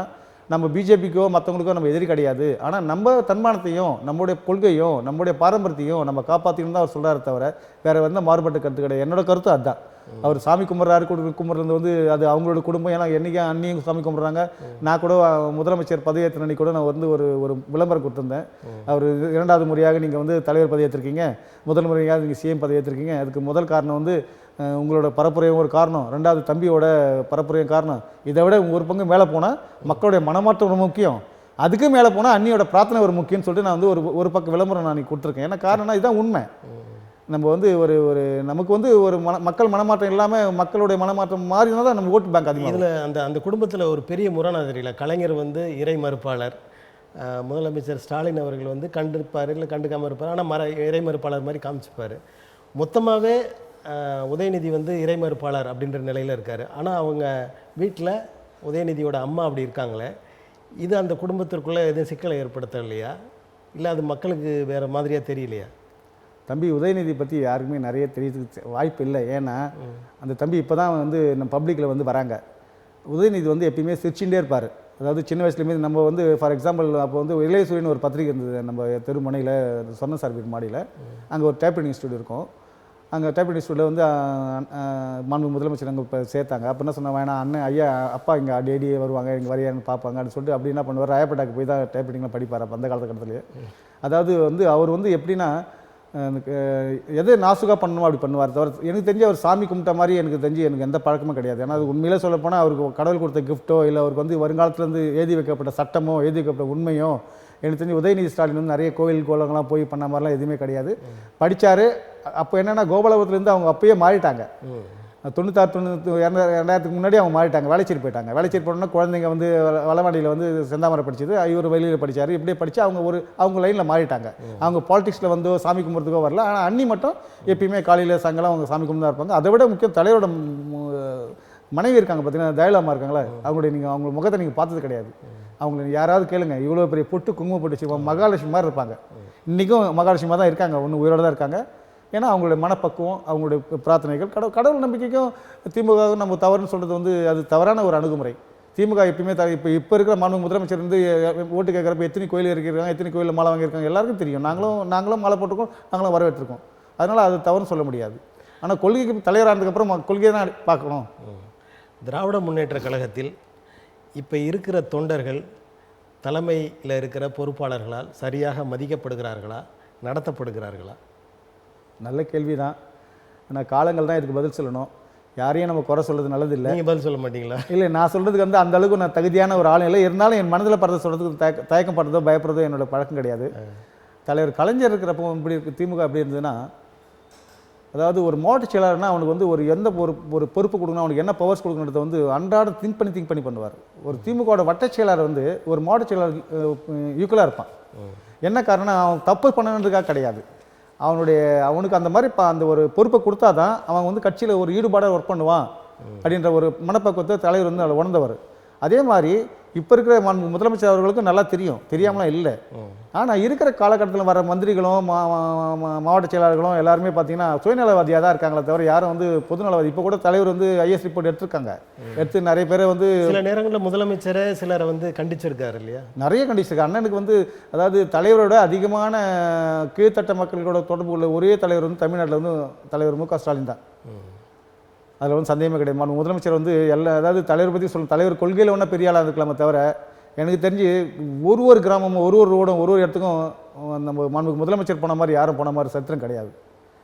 நம்ம பிஜேபிக்கோ மற்றவங்களுக்கோ நம்ம எதிரி கிடையாது, ஆனால் நம்ம தன்மானத்தையும் நம்முடைய கொள்கையும் நம்முடைய பாரம்பரியத்தையும் நம்ம காப்பாற்றிக்கணும் தான் அவர் சொல்கிறாரு தவிர வேறு வந்து மாறுபட்ட கருத்து கிடையாது. என்னோட கருத்து அதுதான். அவர் சாமி கும்பிட்றாரு, கும்பிட்றது வந்து அது அவங்களோட குடும்பம். ஏன்னா என்றைக்கும் அண்ணியும் சாமி கும்பிட்றாங்க. நான் கூட முதலமைச்சர் பதவியேற்ற அன்னைக்கு கூட நான் வந்து ஒரு விளம்பரம் கொடுத்துருந்தேன். அவர் 2வது முறையாக நீங்கள் வந்து தலைவர் பதவியேற்றிருக்கீங்க, முதல் முறையாக நீங்கள் சிஎம் பதவியேற்றிருக்கீங்க, அதுக்கு முதல் காரணம் வந்து உங்களோட பரப்புரையும் ஒரு காரணம், 2வது தம்பியோட பரப்புரையும் காரணம். இதை விட ஒரு பங்கு மேலே போனால் மக்களுடைய மனமாற்றம் ஒரு முக்கியம், அதுக்கு மேலே போனால் அண்ணியோட பிரார்த்தனை ஒரு முக்கியம்னு சொல்லிட்டு நான் வந்து ஒரு பக்கம் விளம்பரம் நான் கொடுத்துருக்கேன். ஏன்னா காரணம்னா இதுதான் உண்மை. நம்ம வந்து நமக்கு வந்து ஒரு மக்கள் மனமாற்றம் இல்லாமல் மக்களுடைய மனமாற்றம் மாறினா தான் நம்ம ஓட்டு பேங்க் அதிகம். இதில் அந்த குடும்பத்தில் ஒரு பெரிய முரணா தெரியல. கலைஞர் வந்து இறை மறுப்பாளர், முதலமைச்சர் ஸ்டாலின் அவர்கள் வந்து கண்டிருப்பார் இல்லை கண்டுக்காமல் இருப்பார், ஆனால் இறை மறுப்பாளர் மாதிரி காமிச்சிப்பார். மொத்தமாகவே உதயநிதி வந்து இறை மறுப்பாளர் அப்படின்ற நிலையில் இருக்கார். ஆனால் அவங்க வீட்டில் உதயநிதியோட அம்மா அப்படி இருக்காங்களே, இது அந்த குடும்பத்திற்குள்ளே எதுவும் சிக்கலை ஏற்படுத்தலையா, இல்லை அது மக்களுக்கு வேறு மாதிரியாக தெரியலையா? தம்பி உதயநிதி பற்றி யாருக்குமே நிறைய தெரியறதுக்கு வாய்ப்பு இல்லை. ஏன்னா அந்த தம்பி இப்போ தான் வந்து நம்ம பப்ளிக்கில் வந்து வராங்க. உதயநிதி வந்து எப்பயுமே சிரிச்சுட்டே இருப்பார். அதாவது சின்ன வயசுலேயுமே நம்ம வந்து ஃபார் எக்ஸாம்பிள் அப்போ வந்து இளையசூரியன் ஒரு பத்திரிகை இருந்தது நம்ம தெருமனையில் சொன்ன சார் வீட்டு மாடியில். அங்கே ஒரு டைப்ரைட்டிங் ஸ்டூடியோ இருக்கும். அங்கே டைப்ரைட்டிங் ஸ்டூடியோவில் வந்து மாண்புமிகு முதலமைச்சர் அங்கே இப்போ சேர்த்தாங்க. அப்போ என்ன சொன்ன, வேணா அண்ணன் ஐயா அப்பா இங்கே டேடி வருவாங்க, இங்கே வரையான்னு பார்ப்பாங்க அப்படின்னு சொல்லிட்டு அப்படி என்ன பண்ணுவார், ராயப்பேட்டாக்கு போய் தான் டைப்ரைட்டிங்லாம் படிப்பார் அப்போ அந்த காலத்துலேயே. அதாவது வந்து அவர் வந்து எப்படின்னா எதை நாசுக்காக பண்ணணுமோ அப்படி பண்ணுவார் தவிர எனக்கு தெரிஞ்சு அவர் சாமி கும்பிட்ட மாதிரி எனக்கு எந்த பழக்கமும் கிடையாது. ஏன்னா அது உண்மையிலே சொல்லப்போனால் அவருக்கு கடவுள் கொடுத்த கிஃப்ட்டோ இல்லை அவருக்கு வந்து வருங்காலத்துலேருந்து எழுதி வைக்கப்பட்ட சட்டமோ எழுதி வைக்கப்பட்ட உண்மையோ எனக்கு தெரிஞ்சு உதயநிதி ஸ்டாலின் வந்து நிறைய கோவில் கோலங்கள்லாம் போய் பண்ண மாதிரிலாம் எதுவுமே கிடையாது. படித்தார். அப்போ என்னென்னா கோபாலபுரத்துலேருந்து அவங்க அப்பயே மாறிட்டாங்க. 96-2000க்கு முன்னாடி அவங்க மாறிட்டாங்க, வேலைச்சேரி போயிட்டாங்க. வேலைச்சேரி போனோன்னா குழந்தைங்க வந்து வளவாடியில் வந்து செந்தாமரை படிச்சது, இவர் வெளியில் படித்தார். இப்படியே படித்து அவங்க லைனில் மாறிட்டாங்க. அவங்க பாலிடிக்ஸில் வந்து சாமி கும்பிட்றதுக்கோ வரல. ஆனால் அண்ணி மட்டும் எப்பயுமே காலையில் சாயங்காலம் அவங்க சாமி கும்பிட்டு தான் இருப்பாங்க. அதை விட முக்கியம் தலைவரோட மனைவி இருக்காங்க பார்த்தீங்கன்னா, தயலம்மா இருக்காங்களே, அவங்க முகத்தை நீங்கள் பார்த்தது கிடையாது. அவங்களை யாராவது கேளுங்க, இவ்வளோ பெரிய பொட்டு குங்குமம் போட்டு வச்சு மகாலட்சுமி மாதிரி இருப்பாங்க. இன்றைக்கும் மகாலட்சுமி தான் இருக்காங்க, ஒன்று உயிரோடு தான் இருக்காங்க. ஏன்னா அவங்களுடைய மனப்பக்குவம், அவங்களுடைய பிரார்த்தனைகள், கடவுள் நம்பிக்கைக்கும் திமுகவும் நம்ம தவறுன்னு சொல்கிறது வந்து அது தவறான ஒரு அணுகுமுறை. திமுக எப்பயுமே இப்போ இருக்கிற மாண்புமிகு முதலமைச்சர் வந்து ஓட்டு கேட்குறப்ப எத்தனை கோயில் இருக்கிறாங்க, எத்தனை கோயிலில் மாலை வாங்கியிருக்காங்க எல்லாருக்கும் தெரியும். நாங்களும் மாலை போட்டிருக்கோம், நாங்களும் வரவேற்றிருக்கோம். அதனால் அது தவறுன்னு சொல்ல முடியாது. ஆனால் கொள்கைக்கு தலைவரானதுக்கப்புறம் கொள்கையை தான் பார்க்கணும். திராவிட முன்னேற்ற கழகத்தில் இப்போ இருக்கிற தொண்டர்கள் தலைமையில் இருக்கிற பொறுப்பாளர்களால் சரியாக மதிக்கப்படுகிறார்களா, நடத்தப்படுகிறார்களா? நல்ல கேள்வி தான். ஆனால் காலங்கள் தான் இதுக்கு பதில் சொல்லணும். யாரையும் நம்ம குறை சொல்கிறது நல்லதில்லை. நீங்கள் பதில் சொல்ல மாட்டீங்களா? இல்லை, நான் சொல்கிறதுக்கு வந்து அந்த அளவுக்கு நான் தகுதியான ஒரு ஆளும் இல்லை. இருந்தாலும் என் மனதில் படுறத சொல்கிறதுக்கு தயக்கப்படுறதோ பயப்படுறதோ என்னோட பழக்கம் கிடையாது. தலைவர் கலைஞர் இருக்கிறப்போ இப்படி இருக்கு, திமுக எப்படி இருந்ததுன்னா, அதாவது ஒரு மாவட்ட செயலாளர்னா அவனுக்கு வந்து எந்த ஒரு பொறுப்பு கொடுக்கணும், அவனுக்கு என்ன பவர்ஸ் கொடுக்கணுன்றத வந்து அன்றாட திங்க் பண்ணி பண்ணுவார். ஒரு திமுகவோட வட்ட செயலாளர் வந்து ஒரு மாவட்ட செயலாளர் ஈக்குவலாக இருப்பான். என்ன காரணம், அவன் தப்பு பண்ணணுன்றதுக்காக கிடையாது. அவனுக்கு அந்த மாதிரி அந்த ஒரு பொறுப்பை கொடுத்தா தான் அவன் வந்து கட்சியில் ஒரு ஈடுபாடாக ஒர்க் பண்ணுவான் அப்படின்ற ஒரு மனப்பக்குவத்தை தலைவர் வந்து அதில் உணர்ந்தவர். அதே மாதிரி இப்போ இருக்கிற முதலமைச்சர் அவர்களுக்கும் நல்லா தெரியும், தெரியாமலாம் இல்லை. ஆனால் இருக்கிற காலகட்டத்தில் வர மந்திரிகளும் மாவட்ட செயலாளர்களும் எல்லாருமே பார்த்தீங்கன்னா சுயநலவாதியாக தான் இருக்காங்களே தவிர யாரும் வந்து பொதுநலவாதி. இப்போ கூட தலைவர் வந்து ஐஎஸ் ரிப்போர்ட் எடுத்திருக்காங்க, எடுத்து நிறைய பேரை வந்து சில நேரங்களில் முதலமைச்சரை சிலரை வந்து கண்டிச்சிருக்காரு இல்லையா? நிறைய கண்டிச்சிருக்காரு. அண்ணனுக்கு வந்து அதாவது தலைவரோட அதிகமான கீழ்த்தட்ட மக்களோட தொடர்பு உள்ள ஒரே தலைவர் வந்து தமிழ்நாட்டில் வந்து தலைவர் மு.க. ஸ்டாலின் தான். அதில் வந்து சந்தேகமே கிடையாது. முதலமைச்சர் வந்து அதாவது தலைவர் பற்றி தலைவர் கொள்கையில் ஒன்றா பெரிய ஆளாக இருக்கலாமே தவிர எனக்கு தெரிஞ்சு ஒரு கிராமமும் ஒரு ரோடும் ஒரு இடத்துக்கும் நம்ம மாண்புமிகு முதலமைச்சர் போன மாதிரி யாரும் போன மாதிரி சரித்திரம் கிடையாது.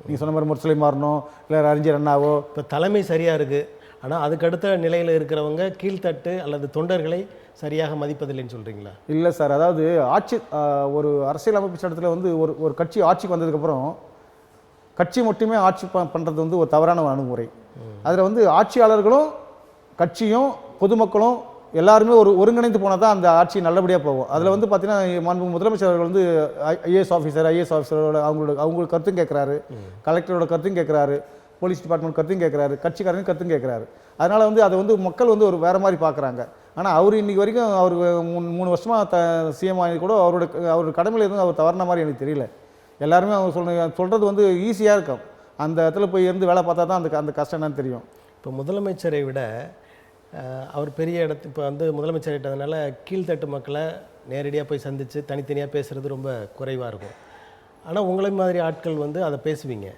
நீங்கள் சொன்ன மாதிரி முரசொலி மாறணும் இல்லை அறிஞர் அண்ணாவோ. இப்போ தலைமை சரியாக இருக்குது, ஆனால் அதுக்கடுத்த நிலையில் இருக்கிறவங்க கீழ்த்தட்டு அல்லது தொண்டர்களை சரியாக மதிப்பதில்லைன்னு சொல்கிறீங்களா? இல்லை சார், அதாவது ஆட்சி ஒரு அரசியல் அமைப்பு சட்டத்தில் வந்து ஒரு கட்சி ஆட்சிக்கு வந்ததுக்கப்புறம் கட்சி மட்டுமே ஆட்சி பண்ணுறது வந்து ஒரு தவறான ஒரு அணுகுமுறை. அதில் வந்து ஆட்சியாளர்களும் கட்சியும் பொதுமக்களும் எல்லாருமே ஒருங்கிணைந்து போனால் தான் அந்த ஆட்சி நல்லபடியாக போகும். அதில் வந்து பார்த்தீங்கன்னா மாண்புமிகு முதலமைச்சர் அவர்கள் வந்து ஐஏஎஸ் ஆஃபீஸரோட அவங்களோட கருத்தும் கேட்குறாரு, கலெக்டரோட கருத்தும் கேட்குறாரு, போலீஸ் டிபார்ட்மெண்ட் கருத்தும் கேட்குறாரு, கட்சிக்காரங்க கருத்தும் கேட்குறாரு. அதனால் வந்து அதை வந்து மக்கள் வந்து ஒரு வேறு மாதிரி பார்க்குறாங்க. ஆனால் அவர் இன்றைக்கி வரைக்கும் அவர் 3 வருஷமாக சிஎம் ஆகி கூட அவரோட கடமையில் எதுவும் அவர் தவறின மாதிரி எனக்கு தெரியல. எல்லாருமே அவங்க சொல்கிறது வந்து ஈஸியாக இருக்கும். அந்த இடத்துல போய் இருந்து வேலை பார்த்தா தான் அந்த கஷ்டம் என்னன்னு தெரியும். இப்போ முதலமைச்சரை விட அவர் பெரிய இப்போ வந்து முதலமைச்சர்கிட்டதுனால கீழ்த்தட்டு மக்களை நேரடியாக போய் சந்தித்து தனித்தனியாக பேசுகிறது ரொம்ப குறைவாக இருக்கும். ஆனால் உங்களை மாதிரி ஆட்கள் வந்து அதை பேசுவீங்க.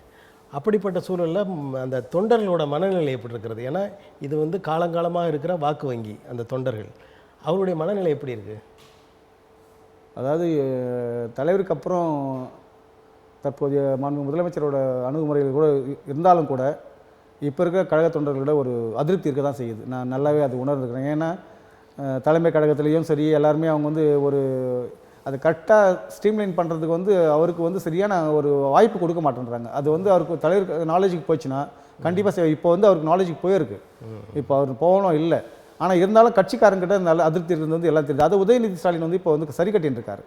அப்படிப்பட்ட சூழலில் அந்த தொண்டர்களோட மனநிலை எப்படி இருக்கிறது? ஏன்னா இது வந்து காலங்காலமாக இருக்கிற வாக்கு வங்கி. அந்த தொண்டர்கள் அவருடைய மனநிலை எப்படி இருக்குது? அதாவது தலைவருக்கு அப்புறம் தற்போதைய மாண்புமிகு முதலமைச்சரோட அணுகுமுறைகள் கூட இருந்தாலும் கூட இப்போ இருக்கிற கழக தொண்டர்களோட ஒரு அதிருப்தி இருக்க தான் செய்யுது. நான் நல்லாவே அது உணர்ந்துக்கிறேன். ஏன்னா தலைமை கழகத்துலேயும் சரி எல்லாருமே அவங்க வந்து அது கரெக்டாக ஸ்ட்ரீம்லைன் பண்ணுறதுக்கு வந்து அவருக்கு வந்து சரியான ஒரு வாய்ப்பு கொடுக்க மாட்டேன்றாங்க. அது வந்து அவருக்கு தலைவர் நாலேஜுக்கு போச்சுன்னா கண்டிப்பாக இப்போ வந்து அவருக்கு நாலேஜுக்கு போயிருக்கு, இப்போ அவர் போகணும் இல்லை. ஆனால் இருந்தாலும் கட்சிக்காரங்கிட்ட நல்ல அதிருப்தி இருந்தது வந்து எல்லாம் தெரியுது. அது உதயநிதி ஸ்டாலின் வந்து இப்போ வந்து சரி கட்டின்னு இருக்காரு.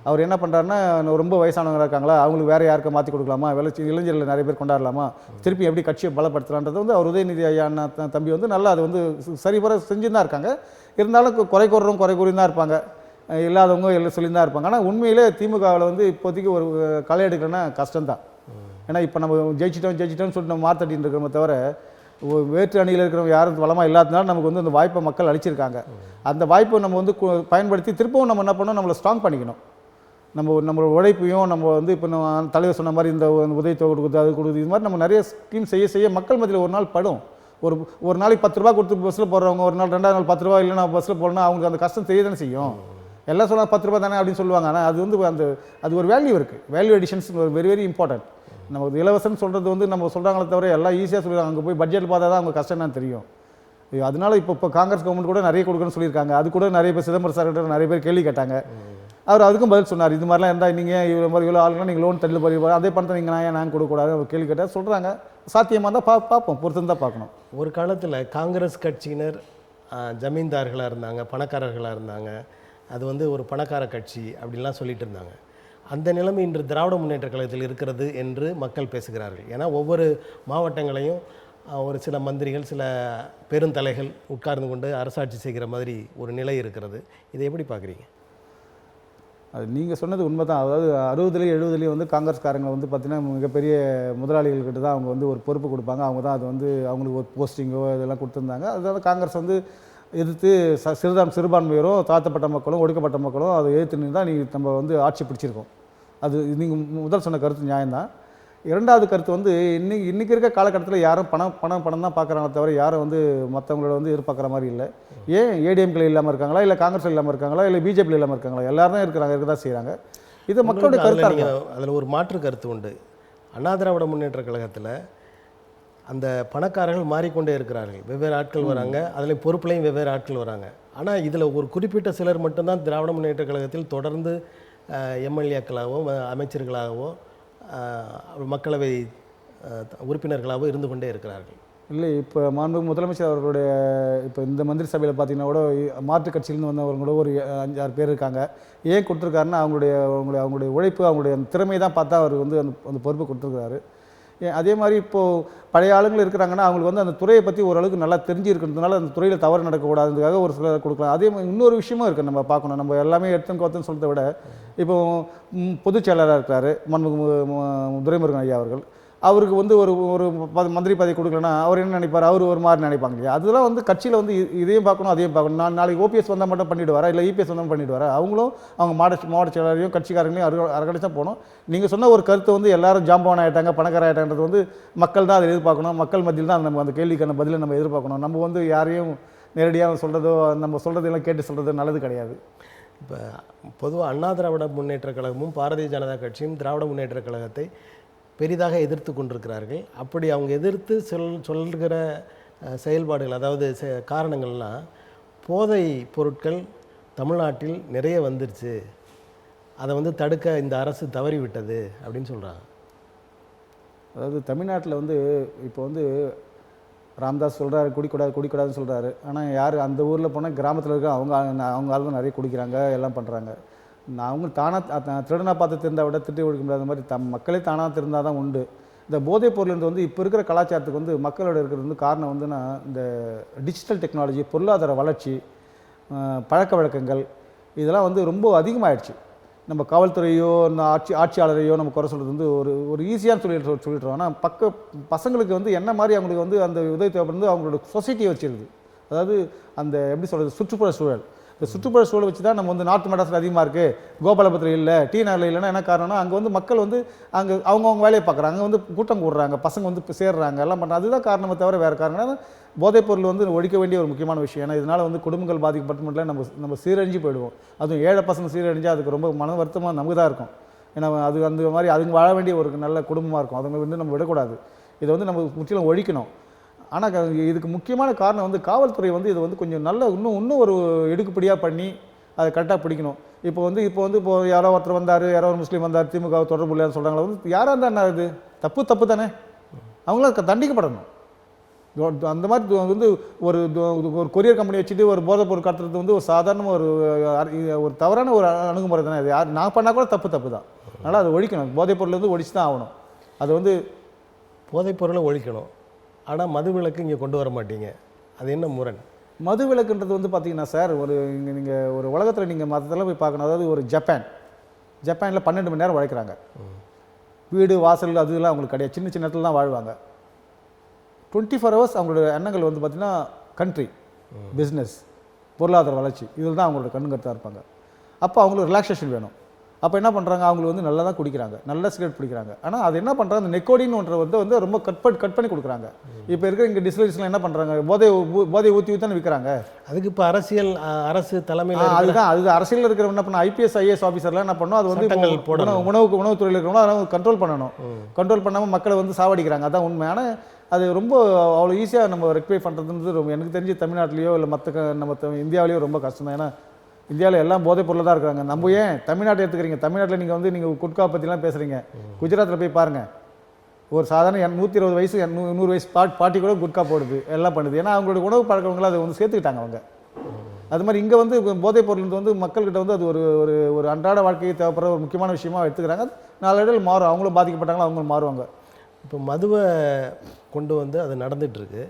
அவர் என்ன பண்ணுறாருன்னா ரொம்ப வயசானவங்க இருக்காங்களா அவங்களுக்கு வேறு யாருக்க மாற்றி கொடுக்கலாமா, இளைஞர்கள் நிறைய பேர் கொண்டாடலாமா, திருப்பி எப்படி கட்சியை பலப்படுத்தலான்றது வந்து அவர் உதயநிதி ஐயா தம்பி வந்து நல்லா அது வந்து சரிவர செஞ்சுன்னு தான் இருக்காங்க. இருந்தாலும் குறை கூறி தான் இருப்பாங்க, இல்லாதவங்க எல்லாம் சொல்லி தான் இருப்பாங்க. ஆனால் உண்மையிலே திமுகவில் வந்து இப்போதைக்கு ஒரு களை எடுக்கலன்னா கஷ்டம்தான். ஏன்னா இப்போ நம்ம ஜெயிச்சிட்டோம்னு சொல்லிட்டு நம்ம மாற்றட்டின்னு இருக்கிறோமே தவிர வேற்று அணியில் இருக்கிறவங்க யாரும் வளமாக இல்லாததுனால நமக்கு வந்து அந்த வாய்ப்பை மக்கள் அளிச்சிருக்காங்க. அந்த வாய்ப்பை நம்ம வந்து பயன்படுத்தி திருப்பவும் நம்ம என்ன பண்ணணும், நம்மளை ஸ்ட்ராங் பண்ணிக்கணும். நம்மளோட உழைப்பையும் நம்ம வந்து இப்போ நம்ம தலைவர் சொன்ன மாதிரி இந்த உதவித்தொகை கொடுக்குது அது கொடுக்குது இது மாதிரி நம்ம நிறைய ஸ்கீம் செய்ய மக்கள் மத்தியில் ஒரு நாள் படும். ஒரு நாளைக்கு 10 ரூபா கொடுத்து பஸ்ஸில் போடுறவங்க ஒரு நாள் 2வது நாள் 10 ரூபா இல்லைன்னா பஸ்ஸில் போடணும், அவங்களுக்கு அந்த கஷ்டம் தெரிய தானே செய்யும். எல்லாம் சொன்னால் 10 ரூபா தானே அப்படின்னு சொல்லுவாங்க. ஆனால் அது வந்து அது ஒரு வேல்யூ இருக்குது. Value additions very very important. நமக்கு இலவசம்னு சொல்கிறது வந்து நம்ம சொல்கிறாங்களே தவிர எல்லாம் ஈஸியாக சொல்லுவாங்க. அங்கே போய் பட்ஜெட் பார்த்தா தான் அவங்க கஷ்டம் என்னன்னு தெரியும். அதனால இப்போ காங்கிரஸ் கவர்மெண்ட் கூட நிறைய கொடுக்குன்னு சொல்லியிருக்காங்க. அது கூட நிறைய பேர் சிதம்பரம் சார் கிட்ட நிறைய பேர் கேள்வி கேட்டாங்க. அவர் அதுக்கும் பதில் சொன்னார். இது மாதிரிலாம் இருந்தால் நீங்கள் இவ்வளோ ஆளுங்க நீங்கள் லோன் தள்ளி போய் அதே பணத்தை நீங்கள் நான் கொடுக்கக்கூடாது அவர் கேள்வி கேட்டால் சொல்கிறாங்க. சாத்தியமாக தான் பார்ப்போம், பொறுத்து தான் பார்க்கணும். ஒரு காலத்தில் காங்கிரஸ் கட்சியினர் ஜமீன்தார்களாக இருந்தாங்க, பணக்காரர்களாக இருந்தாங்க, அது வந்து ஒரு பணக்கார கட்சி அப்படின்லாம் சொல்லிட்டு இருந்தாங்க. அந்த நிலைமை இன்று திராவிட முன்னேற்ற கழகத்தில் இருக்கிறது என்று மக்கள் பேசுகிறார்கள். ஏன்னா ஒவ்வொரு மாவட்டங்களையும் ஒரு சில மந்திரிகள் சில பெருந்தலைகள் உட்கார்ந்து கொண்டு அரசாட்சி செய்கிற மாதிரி ஒரு நிலை இருக்கிறது. இதை எப்படி பார்க்குறீங்க? அது நீங்கள் சொன்னது உண்மை தான். அதாவது 60லேயும் 70லேயும் வந்து காங்கிரஸ்காரங்க வந்து பார்த்திங்கன்னா மிகப்பெரிய முதலாளிகள்கிட்ட தான் அவங்க வந்து ஒரு பொறுப்பு கொடுப்பாங்க. அவங்க தான் அது வந்து அவங்களுக்கு ஒரு போஸ்டிங்கோ இதெல்லாம் கொடுத்துருந்தாங்க. அதாவது காங்கிரஸ் வந்து எதிர்த்து சிறுபான்மையரோ தாழ்த்தப்பட்ட மக்களும் ஒடுக்கப்பட்ட மக்களும் அதை எதிர்த்து நின்று தான் நம்ம வந்து ஆட்சி பிடிச்சிருக்கோம். அது நீங்கள் முதல் சொன்ன கருத்து நியாயம்தான். 2வது கருத்து வந்து இன்றைக்கி இருக்க காலகட்டத்தில் யாரும் பணம் தான் பார்க்குறாங்களே தவிர யாரும் வந்து மற்றவங்களோட வந்து எதிர்பார்க்குற மாதிரி இல்லை. ஏன் ஏடிஎம்கில் இல்லாமல் இருக்காங்களா, இல்லை காங்கிரஸில் இல்லாமல் இருக்காங்களா, இல்லை பிஜேபியில் இல்லாமல் இருக்காங்களா, எல்லாரும் தான் இருக்க தான் செய்கிறாங்க. இது மக்களுடைய கருத்து. அதில் ஒரு மாற்று கருத்து உண்டு. அண்ணா திராவிட முன்னேற்ற கழகத்தில் அந்த பணக்காரர்கள் மாறிக்கொண்டே இருக்கிறார்கள். வெவ்வேறு ஆட்கள் வராங்க, அதில் பொறுப்புலையும் வெவ்வேறு ஆட்கள் வராங்க. ஆனால் இதில் ஒரு குறிப்பிட்ட சிலர் மட்டும்தான் திராவிட முன்னேற்ற கழகத்தில் தொடர்ந்து எம்எல்ஏக்களாகவோ அமைச்சர்களாகவோ மக்களவை உறுப்பினர்களாகவோ இருந்து கொண்டே இருக்கிறார்கள். இல்லை, இப்போ மாண்புமிகு முதலமைச்சர் அவர்களுடைய இப்போ இந்த மந்திரி சபையில் பார்த்தீங்கன்னா கூட மாற்றுக் கட்சியிலேருந்து வந்தவங்களோட ஒரு 5-6 பேர் இருக்காங்க. ஏன் கொடுத்துருக்காருன்னா அவங்களுடைய உழைப்பு அவங்களுடைய திறமை தான் பார்த்தா அவர் வந்து அந்த பொறுப்பு கொடுத்துருக்காரு. அதே மாதிரி இப்போது பழைய ஆளுங்கள் இருக்கிறாங்கன்னா அவங்களுக்கு வந்து அந்த துறையை பற்றி ஓரளவுக்கு நல்லா தெரிஞ்சிருக்கிறதுனால அந்த துறையில் தவறு நடக்கக்கூடாதுக்காக ஒரு சிலர் கொடுக்கலாம். அதே மாதிரி இன்னொரு விஷயமும் இருக்குது, நம்ம பார்க்கணும். நம்ம எல்லாமே எடுத்துன்னு கோத்துன்னு சொல்கிறத விட இப்போ பொதுச் செயலாளராக இருக்கிறாரு துரைமுருகன் ஐயா அவர்கள். அவருக்கு வந்து ஒரு ஒரு மந்திரி பதவி கொடுக்கலன்னா அவர் என்ன நினைப்பார், அவர் ஒரு மாதிரி நினைப்பாங்க இல்லையா? அதெல்லாம் வந்து கட்சியில் வந்து இதையும் பார்க்கணும் அதையும் பார்க்கணும். நாளைக்கு ஓபிஎஸ் வந்தால் மட்டும் பண்ணிவிடுவாரா, இல்லை இபிஎஸ் வந்தால் பண்ணிவிடுவாரா? அவங்களும் அவங்க மாவட்ட செயலாளரையும் கட்சிக்காரங்களையும் அரகடிச்சா போகணும். நீங்கள் சொன்ன ஒரு கருத்து வந்து எல்லாரும் ஜாம்பவான் ஆகிட்டாங்க, பணக்கார ஆகிட்டான்றது வந்து மக்கள் தான் அதை எதிர்பார்க்கணும். மக்கள் மத்தியில் தான் நம்ம அந்த கேள்விக்கான பதிலை நம்ம எதிர்பார்க்கணும். நம்ம வந்து யாரையும் நேரடியாக சொல்கிறதோ நம்ம சொல்கிறதெல்லாம் கேட்டு சொல்கிறதோ நல்லது கிடையாது. இப்போ பொதுவாக அண்ணா திராவிட முன்னேற்ற கழகமும் பாரதிய ஜனதா கட்சியும் திராவிட முன்னேற்ற கழகத்தை பெரிதாக எதிர்த்து கொண்டிருக்கிறார்கள். அப்படி அவங்க எதிர்த்து சொல்கிற செயல்பாடுகள், அதாவது காரணங்கள்லாம் போதை பொருட்கள் தமிழ்நாட்டில் நிறைய வந்துருச்சு, அதை வந்து தடுக்க இந்த அரசு தவறிவிட்டது அப்படின்னு சொல்கிறாங்க. அதாவது தமிழ்நாட்டில் வந்து இப்போ வந்து ராம்தாஸ் சொல்கிறாரு குடிக்கூடாதுன்னு சொல்கிறாரு. ஆனால் யார் அந்த ஊரில் போனால் கிராமத்தில் இருக்க அவங்க ஆளுங்க நிறைய குடிக்கிறாங்க, எல்லாம் பண்ணுறாங்க. அவங்க தானாக திருடனா பார்த்து திருந்தால் விட திட்டி ஒழிக்க முடியாத மாதிரி மக்களே தானாக திருந்தால் தான் உண்டு. இந்த போதைப் பொருள் வந்து இப்போ இருக்கிற கலாச்சாரத்துக்கு வந்து மக்களோட இருக்கிறது வந்து காரணம் வந்துன்னா இந்த டிஜிட்டல் டெக்னாலஜி, பொருளாதார வளர்ச்சி, பழக்க வழக்கங்கள் இதெல்லாம் வந்து ரொம்ப அதிகமாகிடுச்சு. நம்ம காவல்துறையோ இந்த ஆட்சியாளரையோ நம்ம குறை சொல்கிறது வந்து ஒரு ஈஸியான சொல்லிடுறோம். ஆனால் பசங்களுக்கு வந்து என்ன மாதிரி அவங்களுக்கு வந்து அந்த உதவி தேவைப்படுறது அவங்களோட சொசைட்டியை வச்சிருது. அதாவது அந்த எப்படி சொல்கிறது, சுற்றுப்புற சூழல். இந்த சுற்றுப்புற சூழலை வச்சு தான் நம்ம வந்து நார்த் மெட்ராஸில் அதிகமாக இருக்குது, கோபாலபுரத்தில் இல்லை, டி நகரில் இல்லைன்னா என்ன காரணம்னா அங்கே வந்து மக்கள் வந்து அங்கே அவங்கவுங்க வேலையை பார்க்குறாங்க, அங்கே வந்து கூட்டம் கூடுறாங்க, பசங்க வந்து இப்போ சேர்றாங்க, எல்லாம் பண்ணுறாங்க. அதுதான் காரணமே தவிர வேறு காரணம் போதைப்பொருள் வந்து ஒழிக்க வேண்டிய ஒரு முக்கியமான விஷயம். ஏன்னா இதனால் வந்து குடும்பங்கள் பாதிக்கப்பட்டு மட்டும் நம்ம சீரழிஞ்சு போயிடுவோம். அதுவும் ஏழை பசங்க சீரழிஞ்சால் அதுக்கு ரொம்ப மன வருத்தமாக நமக்கு தான் இருக்கும். ஏன்னா அது அந்த மாதிரி அதுங்க வாழ வேண்டிய ஒரு நல்ல குடும்பமாக இருக்கும். அதுங்களை வந்து நம்ம விடக்கூடாது. இதை வந்து நம்ம முற்றிலும் ஒழிக்கணும். ஆனால் இதுக்கு முக்கியமான காரணம் வந்து காவல்துறை வந்து இதை வந்து கொஞ்சம் நல்ல இன்னும் ஒரு எடுக்குப்படியாக பண்ணி அதை கரெக்டாக பிடிக்கணும். இப்போ யாரோ ஒருத்தர் வந்தார், யாரோ ஒரு முஸ்லீம் வந்தார், திமுக தொடர்பு இல்லைன்னு சொல்கிறாங்களா, வந்து யாராக இருந்தால் என்ன, இது தப்பு தானே, அவங்களும் தண்டிக்கப்படணும். அந்த மாதிரி வந்து ஒரு கொரியர் கம்பெனி வச்சுட்டு ஒரு போதைப் பொருள் கடத்துறது வந்து ஒரு சாதாரண ஒரு தவறான ஒரு அணுகுமுறை தானே. அது யார் நான் பண்ணால் கூட தப்பு தான். அதனால் அதை ஒழிக்கணும். போதைப் பொருள் வந்து ஒழிச்சு தான் ஆகணும். அது வந்து போதைப் பொருளை ஒழிக்கணும். ஆனால் மது விலக்கு இங்கே கொண்டு வர மாட்டீங்க, அது என்ன முரண்? மது விலக்குன்றது வந்து பார்த்தீங்கன்னா சார், நீங்கள் ஒரு உலகத்தில் நீங்கள் மற்றதெல்லாம் போய் பார்க்கணும். அதாவது ஒரு ஜப்பானில் 12 மணி நேரம் உழைக்கிறாங்க. வீடு வாசல் அதுலாம் அவங்களுக்கு கிடையாது, சின்ன இடத்துல தான் வாழ்வாங்க. 24 ஹவர்ஸ் அவங்களோட எண்ணங்கள் வந்து பார்த்திங்கன்னா கண்ட்ரி, பிஸ்னஸ், பொருளாதார வளர்ச்சி, இதில் தான் அவங்களோட கண்ணுங்கருத்தாக இருப்பாங்க. அப்போ அவங்களுக்கு ரிலாக்ஸேஷன் வேணும். அப்போ என்ன பண்ணுறாங்க, அவங்களுக்கு வந்து நல்லா தான் குடிக்கிறாங்க, நல்ல சிகரெட் பிடிக்கிறாங்க. ஆனால் அது என்ன பண்ணுறாங்க, அந்த நெக்கோடின்னு ஒன்றை வந்து ரொம்ப கட் பண்ணி கொடுக்குறாங்க. இப்போ இருக்கிற இங்கே டிஸ்டிலரிஸ்லாம் என்ன பண்ணுறாங்க, போதை ஊற்றி தானே விற்கிறாங்க. அதுக்கு இப்போ அரசு தலைமையில் அது அரசியலில் இருக்கிற என்ன பண்ண ஐபிஎஸ் ஐஏஎஸ் ஆஃபீஸர்லாம் என்ன பண்ணணும், அது வந்து உணவுத்துறையில் இருக்கிறவங்க அதெல்லாம் கண்ட்ரோல் பண்ணணும். கண்ட்ரோல் பண்ணாமல் மக்களை வந்து சாவடிக்கிறாங்க, அதான் உண்மை. ஆனால் அது ரொம்ப அவ்வளோ ஈஸியாக நம்ம ரெக்டிஃபை பண்ணுறதுன்றது ரொம்ப எனக்கு தெரிஞ்சு தமிழ்நாட்டிலையோ இல்லை நம்ம இந்தியாவிலேயோ ரொம்ப கஷ்டம் தான். ஏன்னா இந்தியாவில் எல்லாம் போதைப் பொருள் தான் இருக்கிறாங்க. நம்ம ஏன் தமிழ்நாட்டை எடுத்துக்கிறீங்க, தமிழ்நாட்டில் நீங்கள் குட்கா பற்றிலாம் பேசுகிறீங்க. குஜராத்தில் போய் பாருங்கள், ஒரு சாதாரண 120 வயசு 100 வயசு பாட்டி கூட குட்கா போடுது, எல்லாம் பண்ணுது. ஏன்னா அவங்களோட உணவு பழக்கவங்களை அதை வந்து சேர்த்துக்கிட்டாங்க அவங்க. அது மாதிரி இங்கே வந்து போதைப் பொருள் வந்து மக்கள்கிட்ட வந்து அது ஒரு அன்றாட வாழ்க்கைக்கு தேவைப்படுற ஒரு முக்கியமான விஷயமாக எடுத்துக்கிறாங்க. நாளடைவில் மாறும், அவங்களும் பாதிக்கப்பட்டாங்களோ அவங்களும் மாறுவாங்க. இப்போ மதுவை கொண்டு வந்து அது நடந்துகிட்ருக்கு.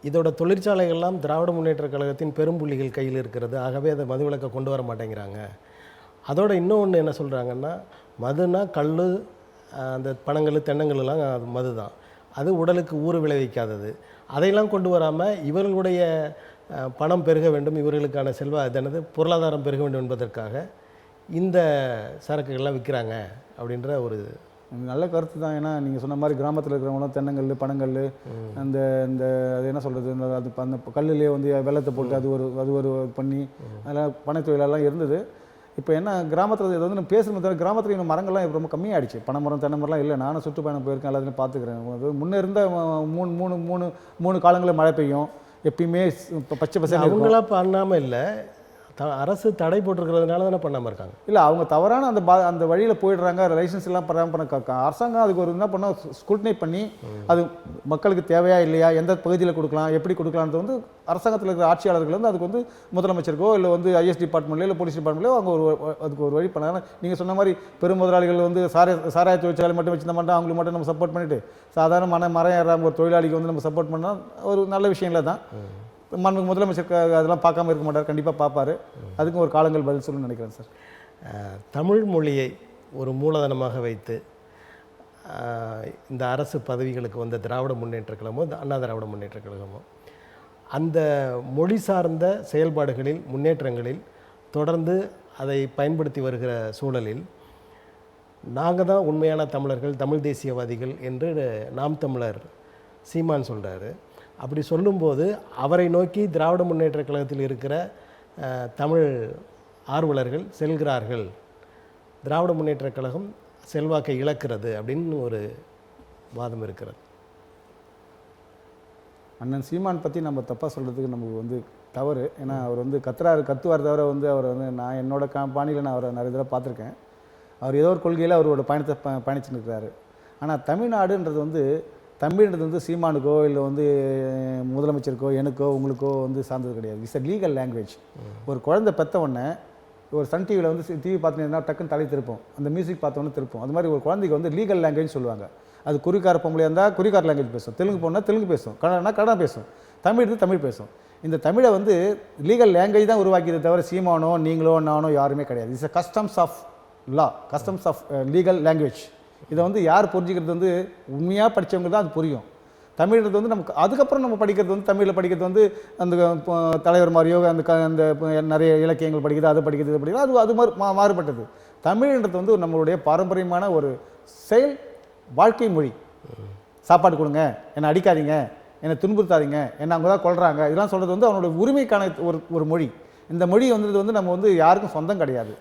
இதோட தொழிற்சாலைகள்லாம் திராவிட முன்னேற்ற கழகத்தின் பெரும்புள்ளிகள் கையில் இருக்கிறது. ஆகவே அதை மதுவிலக்கை கொண்டு வர மாட்டேங்கிறாங்க. அதோட இன்னொன்று என்ன சொல்கிறாங்கன்னா, மதுனா கல், அந்த பனங்கள் தென்னங்கள்லாம் அது மது தான், அது உடலுக்கு ஊறு விளைவிக்காதது. அதையெல்லாம் கொண்டு வராமல் இவர்களுடைய பணம் பெருக வேண்டும், இவர்களுக்கான பொருளாதாரம் பெருக வேண்டும் என்பதற்காக இந்த சரக்குகள்லாம் விற்கிறாங்க அப்படின்ற ஒரு நல்ல கருத்து தான். ஏன்னா நீங்கள் சொன்ன மாதிரி கிராமத்தில் இருக்கிறவங்களும் தென்னங்கல், பனங்கல், அந்த அது என்ன சொல்கிறது, அந்த கல்லுலேயே வந்து வெள்ளத்தை போட்டு அது ஒரு பண்ணி அதெல்லாம் பனைத்தொழிலெல்லாம் இருந்தது. இப்போ என்ன கிராமத்தில் இதை வந்து நம்ம பேசுகிறது தவிர கிராமத்தில் இன்னும் மரங்கள்லாம் ரொம்ப கம்மியாகிடுச்சு. பனை மரம் தென்னை மரம்லாம் இல்லை. நானும் சுற்றுப்பயணம் போயிருக்கேன், எல்லாத்தையும் பார்த்துக்கிறேன். அது முன்னே இருந்த மூணு காலங்களில் மழை பெய்யும், எப்பயுமே பச்சை பசங்க. அவங்களாம் பண்ணாமல் இல்லை, அரசு தடை போட்டிருக்கிறதுனால தானே பண்ணாமல் இருக்காங்க. இல்லை அவங்க தவறான அந்த வழியில் போயிடுறாங்க. லைசன்ஸ் எல்லாம் பண்ண அரசாங்கம் அதுக்கு ஒரு என்ன பண்ணால் ஸ்க்ரூட்டினை பண்ணி அது மக்களுக்கு தேவையா இல்லையா, எந்த பகுதியில் கொடுக்கலாம், எப்படி கொடுக்கலான்றது வந்து அரசாங்கத்தில் இருக்கிற ஆட்சியாளர்கள் வந்து அதுக்கு வந்து முதலமைச்சருக்கோ இல்லை வந்து ஐஎஸ் டிபார்ட்மெண்ட்லையோ இல்லை போலீஸ் டிபார்ட்மெண்ட்லையோ அவங்க அதுக்கு ஒரு வழி பண்ணாங்க. நீங்கள் சொன்ன மாதிரி பெரும் முதலாளிகள் வந்து சாராய தொழிற்சாலை மட்டும் வச்சுருந்த மாட்டோம், அவங்களுக்கு மட்டும் நம்ம சப்போர்ட் பண்ணிவிட்டு சாதாரண மரம் ஏறாமல் ஒரு தொழிலாளிக்கு வந்து நம்ம சப்போர்ட் பண்ணால் ஒரு நல்ல விஷயம் இல்லை தான். முதலமைச்சர் அதெல்லாம் பார்க்காம இருக்க மாட்டார், கண்டிப்பாக பார்ப்பாரு. அதுக்கும் ஒரு காலங்கள் பதில் சொல்லணும்னு நினைக்கிறேன் சார். தமிழ் மொழியை ஒரு மூலதனமாக வைத்து இந்த அரசு பதவிகளுக்கு வந்த திராவிட முன்னேற்றக் கழகமோ அண்ணா திராவிட முன்னேற்றக் கழகமோ அந்த மொழி சார்ந்த செயல்பாடுகளில் முன்னேற்றங்களில் தொடர்ந்து அதை பயன்படுத்தி வருகிற சூழலில் நாங்கள் தான் உண்மையான தமிழர்கள், தமிழ் தேசியவாதிகள் என்று நாம் தமிழர் சீமான் சொல்கிறாரு. அப்படி சொல்லும்போது அவரை நோக்கி திராவிட முன்னேற்றக் கழகத்தில் இருக்கிற தமிழ் ஆர்வலர்கள் செல்கிறார்கள், திராவிட முன்னேற்றக் கழகம் செல்வாக்கை இழக்கிறது அப்படின்னு ஒரு வாதம் இருக்கிறது. அண்ணன் சீமான் பற்றி நம்ம தப்பாக சொல்கிறதுக்கு நமக்கு வந்து தவறு. ஏன்னா அவர் வந்து கத்துவார் தவிர வந்து அவர் வந்து நான் என்னோட பாணியில் நான் அவரை நிறைய தடவை பார்த்துருக்கேன். அவர் ஏதோ ஒரு கொள்கையில் அவரோட பயணத்தை பயணிச்சுன்னு இருக்கிறாரு. ஆனால் தமிழ்நாடுன்றது வந்து தமிழ்ன்றது வந்து சீமானுக்கோ இல்லை வந்து முதலமைச்சருக்கோ எனக்கோ உங்களுக்கோ வந்து சார்ந்தது கிடையாது. It's a legal language. ஒரு குழந்தை பெற்ற உடனே ஒரு சன் டிவியில் வந்து டிவி பார்த்துன்னா டக்குன்னு தலை திருப்போம், அந்த மியூசிக் பார்த்தோன்னே திருப்போம். அது மாதிரி ஒரு குழந்தைக்கு வந்து லீகல் லாங்குவேஜ் சொல்லுவாங்க. அது குறிக்கார பொம்பளையாக இருந்தால் குறிக்கார லாங்குவேஜ் பேசும், தெலுங்கு போனால் தெலுங்கு பேசும், கன்னடனா கன்னடம் பேசும், தமிழ் இருந்து தமிழ் பேசும். இந்த தமிழை வந்து லீகல் லாங்குவேஜ் தான் உருவாக்கியதை தவிர சீமானோ நீங்களோ நானோ யாருமே கிடையாது. It's a customs of law, customs of legal language. இதை வந்து யார் புரிஞ்சுக்கிறது வந்து உண்மையாக படித்தவங்க தான் அது புரியும். தமிழ்ன்றது வந்து நமக்கு அதுக்கப்புறம் நம்ம படிக்கிறது வந்து தமிழில் படிக்கிறது வந்து அந்த தலைவர் மாதிரியோ அந்த நிறைய இலக்கியங்கள் படிக்கிறது, அதை படிக்கிறது, இதை படிக்கிறது, அது மாதிரி மாறுபட்டது. தமிழ்ன்றது வந்து நம்மளுடைய பாரம்பரியமான ஒரு செயல் வாழ்க்கை மொழி. சாப்பாடு கொடுங்க, என்னை அடிக்காதீங்க, என்னை துன்புறுத்தாதீங்க, என்னை அவங்க தான் கொள்கிறாங்க, இதெல்லாம் சொல்கிறது வந்து அவனோட உரிமைக்கான ஒரு மொழி. இந்த மொழி வந்து நம்ம வந்து யாருக்கும் சொந்தம் கிடையாது.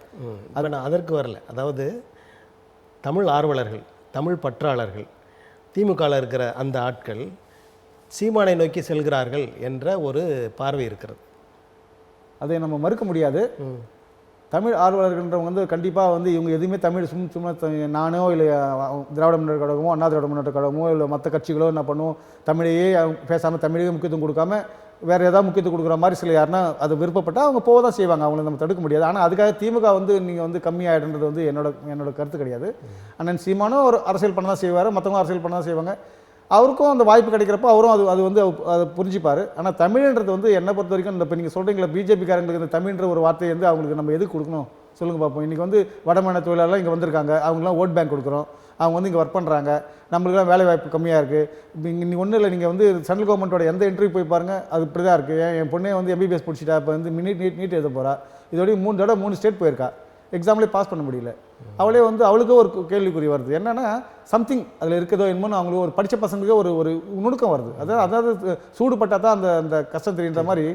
அதை நான் அதற்கு வரல. அதாவது தமிழ் ஆர்வலர்கள், தமிழ் பற்றாளர்கள், திமுகவில் இருக்கிற அந்த ஆட்கள் சீமானை நோக்கி செல்கிறார்கள் என்ற ஒரு பார்வை இருக்கிறது. அதை நம்ம மறுக்க முடியாது. தமிழ் ஆர்வலர்கள்ன்றவங்க வந்து கண்டிப்பாக வந்து இவங்க எதுவுமே தமிழ் சும்மா நானோ இல்லை திராவிட முன்னேற்ற கழகமோ அண்ணா திராவிட முன்னேற்ற கழகமோ இல்லை மற்ற கட்சிகளோ என்ன பண்ணுவோம், தமிழையே பேசாமல் தமிழையே முக்கியத்துவம் கொடுக்காம வேறு ஏதாவது முக்கியத்துவம் கொடுக்குற மாதிரி சில யாருன்னா அது விருப்பப்பட்டால் அவங்க போக தான் செய்வாங்க, அவங்கள நம்ம தடுக்க முடியாது. ஆனால் அதுக்காக திமுக வந்து நீங்கள் வந்து கம்மியாகிடுன்றது வந்து என்னோட கருத்து கிடையாது. அண்ணன் சீமானும் ஒரு அரசியல் பண்ண தான் செய்வார், மற்றவங்களும் அரசியல் பண்ண தான் செய்வாங்க. அவருக்கும் அந்த வாய்ப்பு கிடைக்கிறப்போ அவரும் அது வந்து அதை புரிஞ்சுப்பார். ஆனால் தமிழ்ன்றது வந்து என்னை பொறுத்த வரைக்கும் இந்த இப்போ நீங்கள் சொல்கிறீங்களா பிஜேபிக்காரங்களுக்கு இந்த தமிழ்ன்ற ஒரு வார்த்தையை வந்து அவங்களுக்கு நம்ம எதுக்கு கொடுக்கணும் சொல்லுங்கள் பார்ப்போம். இன்றைக்கி வந்து வடமாநில தொழிலாளர்கள் இங்கே வந்திருக்காங்க, அவங்களாம் ஓட் பேங்க் கொடுக்குறோம், அவங்க வந்து இங்கே ஒர்க் பண்ணுறாங்க, நம்மளுக்குலாம் வேலை வாய்ப்பு கம்மியாக இருக்குது. இப்போ இங்கே ஒன்றும் இல்லை, நீங்கள் வந்து சென்ட்ரல் கவர்மெண்ட்டோட எந்த இன்டர்வியூ போய் பாருங்கள், அது இப்படி தான் இருக்குது. என் பொண்ணே வந்து எம்பிபிஎஸ் பிடிச்சிட்டா, இப்போ வந்து நீட் எழுத போகிறா, இதோடய 3 தடவை 3 ஸ்டேட் போயிருக்கா, எக்ஸாம்லேயே பாஸ் பண்ண முடியல. அவளே வந்து அவளுக்கு ஒரு கேள்விக்குறி வருது, என்னென்னா சம்திங் அதில் இருக்குதோ என்னமோன்னு அவங்களுக்கு ஒரு படித்த பசங்களுக்கு ஒரு நுணுக்கம் வருது. அதாவது சூடுபட்டால் தான் அந்த கஷ்டம் தெரியுன்ற மாதிரி.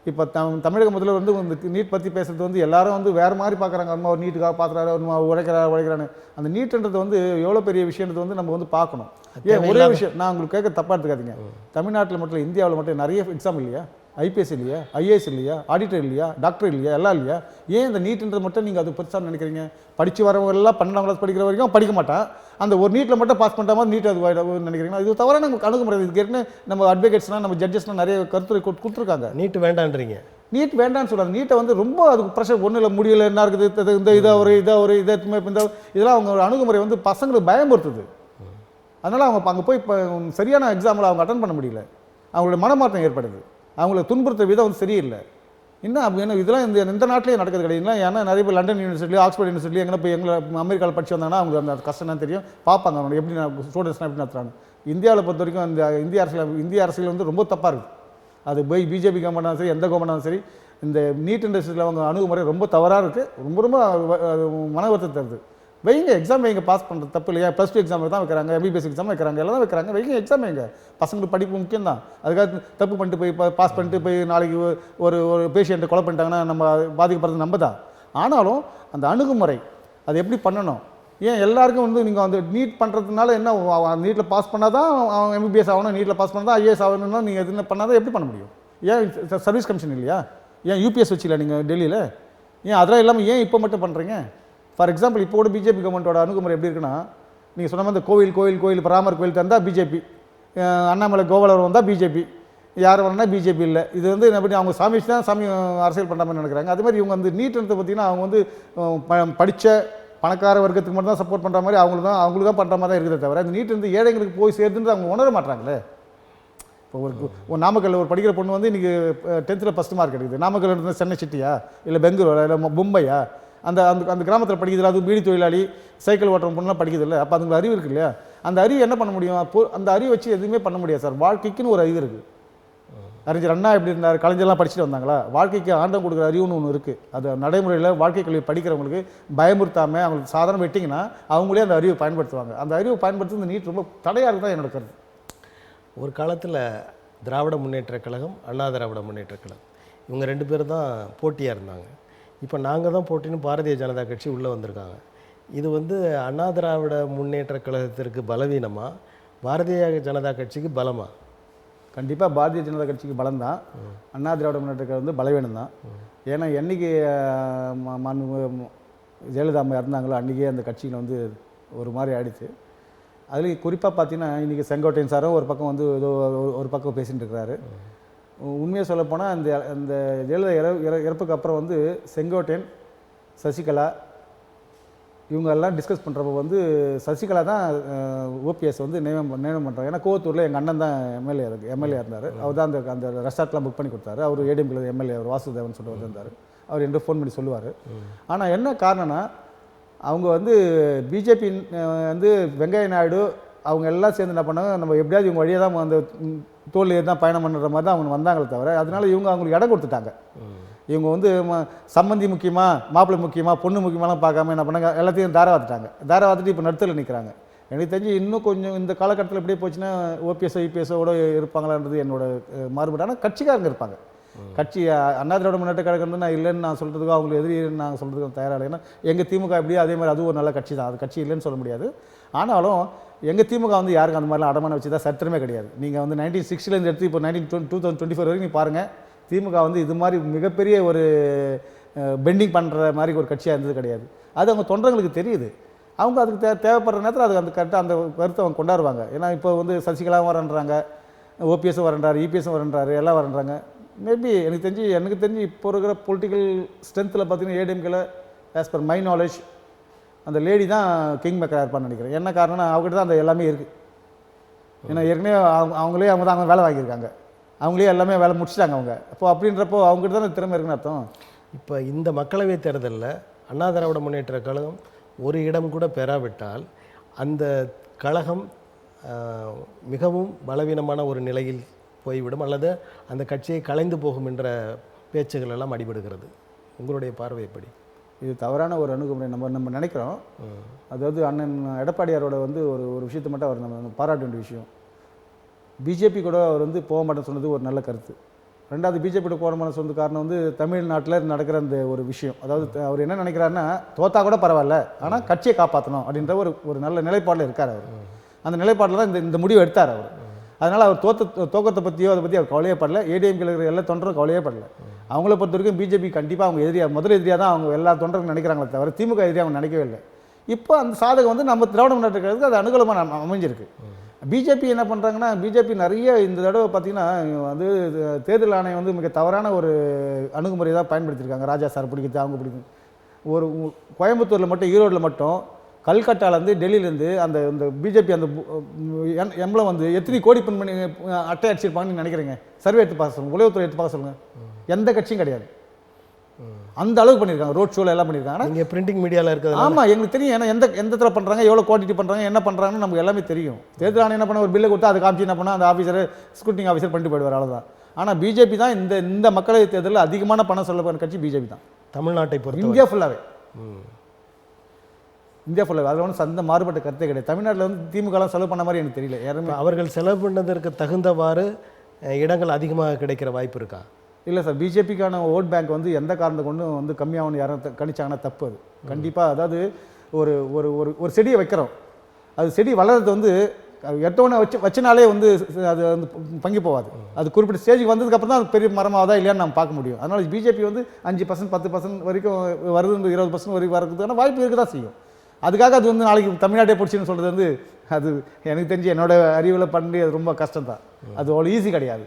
இப்போ தமிழக முதல்வர் வந்து இந்த நீட் பற்றி பேசுகிறது வந்து எல்லாரும் வந்து வேறு மாதிரி பார்க்குறாங்க. அம்மா ஒரு நீட்டுக்காக பார்க்குறாரு, ஒரு உழைக்கிறான்னு. அந்த நீட்டுன்றது வந்து எவ்வளோ பெரிய விஷயன்றது வந்து நம்ம வந்து பார்க்கணும். ஏன் ஒரே விஷயம் நான் உங்களுக்கு கேட்க தப்பாக எடுத்துக்காதீங்க, தமிழ்நாட்டில் மட்டும் இந்தியாவில் மட்டும் நிறைய எக்ஸாம் இல்லையா, ஐபிஎஸ் இல்லையா, ஐஏஎஸ் இல்லையா, ஆடிட்டர் இல்லையா, டாக்டர் இல்லையா, எல்லாம் இல்லையா? ஏன் இந்த நீட்டுன்றது மட்டும் நீங்கள் அது பெருசாக நினைக்கிறீங்க? படித்து வரவங்க எல்லாம் 12ஆம் கிளாஸ் படிக்கிற வரைக்கும் படிக்க மாட்டான், அந்த ஒரு நீட்டில் மட்டும் பாஸ் பண்ணுற மாதிரி நீட் அது நினைக்கிறீங்கன்னா இது தவிர நமக்கு அணுகுமுறை. இதுக்கு ஏற்கனவே நம்ம அட்வொகேட்ஸ்னால் நம்ம ஜட்ஜஸ்லாம் நிறைய கருத்துரை கொடுத்துருக்காங்க. நீட்டு வேண்டான்றீங்க? நீட் வேண்டான்னு சொல்கிறாங்க. நீட்டை வந்து ரொம்ப அதுக்கு ப்ரெஷர் ஒன்றும் இல்லை, முடியல, என்ன இருக்குது, இந்த இதெல்லாம் அவங்க அணுகுமுறை வந்து பசங்களுக்கு பயமுறுத்துது. அதனால் அவங்க அங்கே போய் இப்போ சரியான எக்ஸாமில் அவங்க அட்டன் பண்ண முடியல, அவங்களோட மனமாற்றம் ஏற்படுது, அவங்கள துன்புறுத்த விதம் வந்து சரியில்லை. என்ன இதெல்லாம் இந்த நாட்டிலே நடக்கிறது கிடையாது. ஏன்னா நிறைய பேர் லண்டன் யூனிவர்சிட்டிலையோ ஆக்ஸ்போர்ட் யூனிவர்சிட்டிலையோ எங்கே போய் எங்களை அமெரிக்காவில் படிச்சு வந்தாங்கன்னா அவங்க அந்த கஷ்டம் தான் தெரியும், பார்ப்பாங்க அவங்க எப்படி ஸ்டூடெண்ட்ஸ்லாம் எப்படி நடத்துறாங்க. இந்தியாவில் பொறுத்த வரைக்கும் அந்த இந்திய அரசியல் வந்து ரொம்ப தப்பாக இருக்குது. அது போய் பிஜேபி கவர்மெண்ட்டாலும் சரி, எந்த கவர்மெண்ட்டாலும் சரி, இந்த நீட் இண்டஸ்ட்ரியில் அவங்க அணுகுமுறை ரொம்ப தவறாக இருக்குது, ரொம்ப மன வருத்தத்தை தருது. வைங்க எக்ஸாம் வைங்க, பாஸ் பண்ணுறது தப்பு இல்லையா? +2 எக்ஸாம் தான் வைக்கிறாங்க, எம்பிபிஎஸ் எக்ஸாம் வைக்கிறாங்க, எல்லாம் வைக்கிறாங்க, வைங்க எக்ஸாம் வைங்க. பசங்களுக்கு படிப்பு முக்கியம் தான். அதுக்காக தப்பு பண்ணிட்டு போய் பாஸ் பண்ணிட்டு போய் நாளைக்கு ஒரு பேஷண்ட்டை கொலை பண்ணிட்டாங்கன்னா நம்ம பாதிக்கப்படுறது நம்ம தான். ஆனாலும் அந்த அணுகுமுறை அது எப்படி பண்ணணும்? ஏன் எல்லாருக்கும் வந்து நீங்கள் அந்த நீட் பண்ணுறதுனால என்ன, நீட்டில் பாஸ் பண்ணால் தான் அவன் எம்பிபிஎஸ் ஆகணும், நீட்டில் பாஸ் பண்ணால் தான் ஐஏஎஸ் ஆகணும்னா நீங்கள் எதுவும் பண்ணால் தான் எப்படி பண்ண முடியும்? ஏன் சர்வீஸ் கமிஷன் இல்லையா? ஏன் யூபிஎஸ் வச்சுல நீங்கள் டெல்லியில் ஏன் அதெல்லாம் இல்லாமல் ஏன் இப்போ மட்டும் பண்ணுறீங்க? ஃபார் எக்ஸாம்பிள் இப்போ கூட பிஜேபி கவர்மெண்ட்டோட அணுகுமுறை எப்படி இருக்குன்னா, நீங்கள் சொன்ன மாதிரி இந்த கோவில் இப்போ ராமர் கோயில் தந்தால் பிஜேபி, அண்ணாமலை கோபாலவர் வந்தால் பிஜேபி, யார் வரணும்னா பிஜேபி இல்லை. இது வந்து என்ன பண்ணி அவங்க சாமி வச்சு தான் சாமி அரசியல் பண்ணுற மாதிரி நினைக்கிறாங்க. அதே மாதிரி இவங்க வந்து நீட்ன்றதை பார்த்தீங்கன்னா அவங்க வந்து படித்த பணக்கார வர்க்கத்துக்கு மட்டும் தான் சப்போர்ட் பண்ணுற மாதிரி அவங்களுக்கு தான் பண்ணுற மாதிரி தான் இருக்குதே தவிர இந்த நீட் வந்து ஏழைங்களுக்கு போய் சேர்த்துன்னு அவங்க உணர மாட்டாங்களே. இப்போ ஒரு நாமக்கல்ல ஒரு படிக்கிற பொண்ணு வந்து இன்றைக்கி 10th ஃபஸ்ட் மார்க் எடுக்குது. நாமக்கல் இருந்தால் சென்னை சிட்டியா இல்லை பெங்களூரா இல்லை மும்பையா? அந்த அந்த அந்த கிராமத்தில் படிக்கிறதுல அது பீடி தொழிலாளி சைக்கிள் ஓட்டுற பொண்ணுலாம் படிக்கிறது இல்லை. அப்போ அதுங்களுக்கு அறிவு இருக்கு இல்லையா? அந்த அறிவு என்ன பண்ண முடியும்? அப்போ அந்த அறிவு வச்சு எதுவுமே பண்ண முடியாது சார். வாழ்க்கைக்குன்னு ஒரு அறிவு இருக்குது. அறிஞர் அண்ணா எப்படி இருந்தார்? கலைஞர்லாம் படிச்சுட்டு வந்தாங்களா? வாழ்க்கைக்கு ஆண்டம் கொடுக்குற அறிவுன்னு ஒன்று இருக்குது. அது நடைமுறையில் வாழ்க்கை கல்வி படிக்கிறவங்களுக்கு பயமுறுத்தாமல் அவங்களுக்கு சாதாரண வெட்டிங்கன்னா அவங்களே அந்த அறிவை பயன்படுத்துவாங்க. அந்த அறிவை பயன்படுத்தி இந்த நீட் ரொம்ப தடையாக இருக்குது தான் என்னோட கருத்து. ஒரு காலத்தில் திராவிட முன்னேற்றக் கழகம், அண்ணா திராவிட முன்னேற்றக் கழகம், இவங்க 2 பேரும் தான் போட்டியாக இருந்தாங்க. இப்போ நாங்கள் தான் போட்டின்னு பாரதிய ஜனதா கட்சி உள்ளே வந்திருக்காங்க. இது வந்து அண்ணா திராவிட முன்னேற்றக் கழகத்திற்கு பலவீனமா, பாரதிய ஜனதா கட்சிக்கு பலமா? கண்டிப்பாக பாரதிய ஜனதா கட்சிக்கு பலம் தான். அண்ணா திராவிட முன்னேற்ற வந்து பலவீனம் தான். ஏன்னா என்றைக்கு ஜெயலலிதா அம்மா இறந்தாங்களோ அன்றைக்கே அந்த கட்சியில் வந்து ஒரு மாதிரி ஆயிடுச்சு. அதுலேயும் குறிப்பாக பார்த்தீங்கன்னா இன்றைக்கி செங்கோட்டையன் சாரும் ஒரு பக்கம் வந்து ஏதோ ஒரு பக்கம் பேசிகிட்டு இருக்கிறாரு. உண்மையாக சொல்லப்போனால் அந்த ஜெயலலிதா இறப்புக்கு அப்புறம் வந்து செங்கோட்டையன், சசிகலா இவங்க எல்லாம் டிஸ்கஸ் பண்ணுறப்போ வந்து சசிகலா தான் ஓபிஎஸ் வந்து நியமனம் பண்ணுறாங்க. ஏன்னா கோவத்தூரில் எங்கள் அண்ணன் தான் எம்எல்ஏ இருந்தார். அவர் தான் அந்த ரெஸ்டார்ட்லாம் புக் பண்ணி கொடுத்தாரு. அவர் ஏடிஎம்கில் எம்எல்ஏ அவர் வாசுதேவன் சொல்லிட்டு இருந்தார். அவர் என்று ஃபோன் பண்ணி சொல்லுவார். ஆனால் என்ன காரணம்னா அவங்க வந்து பிஜேபி வந்து வெங்கைய நாயுடு அவங்க எல்லாம் சேர்ந்து என்ன பண்ணாங்க, நம்ம எப்படியாவது இவங்க வழியாக தான் அந்த தோல் தான் பயணம் பண்ணுற மாதிரி தான் அவங்க வந்தாங்களே தவிர அதனால இவங்க அவங்களுக்கு இடம் கொடுத்துட்டாங்க. இவங்க வந்து சம்மந்தி முக்கியமா, மாப்பிள்ளை முக்கியமா, பொண்ணு முக்கியமாலாம் பார்க்காம என்ன பண்ணாங்க, எல்லாத்தையும் தாராவாத்துட்டு இப்போ நடுத்தரில் நிற்கிறாங்க. எனக்கு தெரிஞ்சு இன்னும் கொஞ்சம் இந்த காலகட்டத்தில் இப்படியே போச்சுன்னா ஓபிஎஸ்ஓ யூபிஎஸ்ஓட இருப்பாங்களான்றது என்னோட மாறுபாடு. ஆனால் கட்சிக்காரங்க இருப்பாங்க. கட்சி அண்ணா திராவிட முன்னேற்ற கழகம் வந்து நான் இல்லைன்னு நான் சொல்கிறதுக்கோ அவங்களுக்கு எதிரி நான் சொல்கிறதுக்கு தயாராக. ஏன்னா எங்கள் திமுக எப்படியோ அதே மாதிரி அதுவும் ஒரு நல்ல கட்சி தான். அது கட்சி இல்லைன்னு சொல்ல முடியாது. ஆனாலும் எங்கள் திமுக வந்து யாருக்கும் அந்த மாதிரிலாம் அடமான வச்சு தான் சரித்திரமே கிடையாது. நீங்கள் வந்து 1960 எடுத்து இப்போ 2024 வரைக்கும் நீங்கள் பாருங்கள், திமுக வந்து இது மாதிரி மிகப்பெரிய ஒரு பெண்டிங் பண்ணுற மாதிரி ஒரு கட்சியாக இருந்தது கிடையாது. அது அவங்க தொண்டர்களுக்கு தெரியுது. அவங்க அதுக்கு தேவைப்படுற நேரத்தில் அது அந்த கரெக்டாக அந்த கருத்தை அவங்க கொண்டாடுவாங்க. ஏன்னா இப்போ வந்து சசிகலாவும் வரன்றாங்க, ஓபிஎஸும் வரன்றாரு, இபிஎஸும் வரன்றாரு, எல்லாம் வரன்றாங்க. மேபி எனக்கு தெரிஞ்சு இப்போ இருக்கிற பொலிட்டிக்கல் ஸ்ட்ரென்த்தில் பார்த்தீங்கன்னா ஏடிஎம்கேல ஆஸ் பர் மை நாலேஜ் அந்த லேடி தான் கிங் மேக்கராக இருப்பான்னு நினைக்கிறேன். என்ன காரணம்னா அவங்ககிட்ட தான் அந்த எல்லாமே இருக்குது. ஏன்னா ஏற்கனவே அவங்க தான் வேலை வாங்கியிருக்காங்க, அவங்களே எல்லாமே வேலை முடிச்சிட்டாங்க அவங்க. அப்போ அப்படின்றப்போ அவங்ககிட்ட தான் திறமை இருக்குன்னு அர்த்தம். இப்போ இந்த மக்களவைத் தேர்தலில் அண்ணா திராவிட முன்னேற்ற கழகம் ஒரு இடம் கூட பெறாவிட்டால் அந்த கழகம் மிகவும் பலவீனமான ஒரு நிலையில் போய்விடும், அல்லது அந்த கட்சியை கலைந்து போகும் என்ற பேச்சுகள் எல்லாம் அடிபடுகிறது. உங்களுடைய பார்வை எப்படி? இது தவறான ஒரு அணுகுமுறை நம்ம நினைக்கிறோம். அதாவது அண்ணன் எடப்பாடியாரோட வந்து ஒரு விஷயத்தை மட்டும் அவர் நம்ம பாராட்ட வேண்டிய விஷயம். பிஜேபி கூட அவர் வந்து போக மாட்டேன்னு சொன்னது ஒரு நல்ல கருத்து. ரெண்டாவது பிஜேபி கூட போக மாட்டேன்னு சொன்னது காரணம் வந்து தமிழ்நாட்டில் நடக்கிற அந்த ஒரு விஷயம். அதாவது அவர் என்ன நினைக்கிறாருன்னா தோத்தா கூட பரவாயில்ல, ஆனால் கட்சியை காப்பாற்றணும் அப்படின்ற ஒரு நல்ல நிலைப்பாடில் இருக்கார் அவர். அந்த நிலைப்பாட்டில் தான் இந்த முடிவு எடுத்தார் அவர். அதனால் அவர் தோக்கத்தை பற்றியோ அதை பற்றி அவர் கவலையே படல. ஏடிஎம்கேல இருக்கிற எல்லா தொண்டரும் கவலையே படல. அவங்கள பொறுத்த வரைக்கும் பிஜேபி கண்டிப்பாக அவங்க முதல் எதிரியாக தான் அவங்க எல்லா தொண்டரும் நினைக்கிறாங்களே தவிர திமுக எதிரியாக அவங்க நினைக்கவே இல்லை. இப்போ அந்த சாதகம் வந்து நம்ம திராவிட முன்னேற்ற கழகத்துக்கு அது அனுகூலமாக அமைஞ்சிருக்கு. பிஜேபி என்ன பண்ணுறாங்கன்னா, பிஜேபி நிறைய இந்த தடவை பார்த்திங்கன்னா வந்து தேர்தல் ஆணையம் வந்து மிக தவறான ஒரு அணுகுமுறை தான் பயன்படுத்தியிருக்காங்க. ராஜா சார் பிடிக்குது, அவங்க பிடிக்கும். ஒரு கோயம்புத்தூரில் மட்டும், ஈரோட்டில் மட்டும், கல்கட்டாலேருந்து டெல்லியிலேருந்து அந்த பிஜேபி அந்த எம்பளம் வந்து எத்தனை கோடி பண்ணி அட்டை அடிச்சிருப்பாங்கன்னு நினைக்கிறீங்க? சர்வே எடுத்து பார்க்க சொல்லுங்கள், உளவுத்துறை எடுத்து பார்க்க சொல்லுங்கள். எந்த கட்சியும் கிடையாது. அந்த அளவுக்கு பண்ணியிருக்காங்க. ரோட் ஷோவில் எல்லாம் பண்ணியிருக்காங்க. நீங்கள் பிரிண்டிங் மீடியாவில் இருக்கிறது. ஆமாம், எங்களுக்கு தெரியும். ஏன்னா எந்த இடத்துல பண்ணுறாங்க, எவ்வளோ குவான்டிட்டி பண்ணுறாங்க, என்ன பண்ணுறாங்கன்னு நமக்கு எல்லாமே தெரியும். தேர்தல் ஆணையம் என்ன பண்ண, ஒரு பில்லை கொடுத்தா அதை காமிச்சு என்ன பண்ணால் அந்த ஆஃபீஸர் ஸ்க்ரூட்டினிங் ஆஃபீஸர் பண்ணிட்டு போயிடுவார், அவ்வளோதான். ஆனால் பிஜேபி தான் இந்த மக்களவை தேர்தலில் அதிகமான பணம் சொல்லப்படுற கட்சி பிஜேபி தான். தமிழ்நாட்டை பொறுத்த இந்தியா ஃபுல்லாகவே அதில் ஒன்றும் சந்த மாறுபட்ட கருத்தே கிடையாது. தமிழ்நாட்டில் வந்து திமுகலாம் செலவு பண்ண மாதிரி எனக்கு தெரியல. யாருமே அவர்கள் செலவு பண்ணதற்கு தகுந்தவாறு இடங்கள் அதிகமாக கிடைக்கிற வாய்ப்பு இருக்கா? இல்லை சார், பிஜேபிக்கான ஓட் பேங்க் வந்து எந்த காரணத்தை கொண்டும் வந்து கம்மியாகனு யாரும் கணிச்சாங்கன்னா தப்பு. அது கண்டிப்பாக, அதாவது ஒரு ஒரு ஒரு செடியை வைக்கிறோம், அது செடி வளர்றது வந்து எட்டவனை வச்சனாலே வந்து அது வந்து பங்கி போகாது. அது குறிப்பிட்ட ஸ்டேஜுக்கு வந்ததுக்கப்புறம் தான் அது பெரிய மரமாவதா இல்லையான்னு நம்ம பார்க்க முடியும். அதனால் பிஜேபி வந்து 5% 10% வரைக்கும் வருது, 20% வரைக்கும் வரதுக்கான வாய்ப்பு இருக்க தான் செய்யும். அதுக்காக அது வந்து நாளைக்கு தமிழ்நாட்டே பிடிச்சின்னு சொல்கிறது வந்து அது எனக்கு தெரிஞ்சு என்னோட அறிவில் பண்ணி அது ரொம்ப கஷ்டம் தான். அது அவ்வளோ ஈஸி கிடையாது.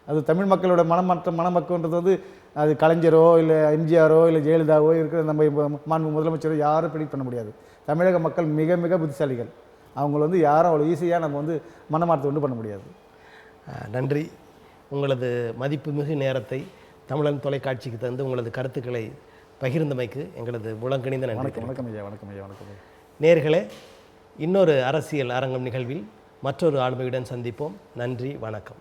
அது தமிழ் மக்களோட மணமக்கன்றது வந்து அது கலைஞரோ இல்லை எம்ஜிஆரோ இல்லை ஜெயலலிதாவோ இருக்கிற நம்ம மாண்பு முதலமைச்சரோ யாரும் ப்ரெடிக்ட் பண்ண முடியாது. தமிழக மக்கள் மிக மிக புத்திசாலிகள். அவங்கள வந்து யாரும் அவ்வளோ ஈஸியாக நம்ம வந்து மனமாற்றத்தை ஒன்றும் பண்ண முடியாது. நன்றி. உங்களது மதிப்புமிகு நேரத்தை தமிழன் தொலைக்காட்சிக்கு தந்து உங்களது கருத்துக்களை பகிர்ந்தமைக்கு எங்களது உளங்கணிந்த நன்றி. வணக்கம் ஐயா. வணக்கம் ஐயா. வணக்கம் ஐயா. நேயர்களே, இன்னொரு அரசியல் அரங்கம் நிகழ்வில் மற்றொரு ஆளுமையுடன் சந்திப்போம். நன்றி, வணக்கம்.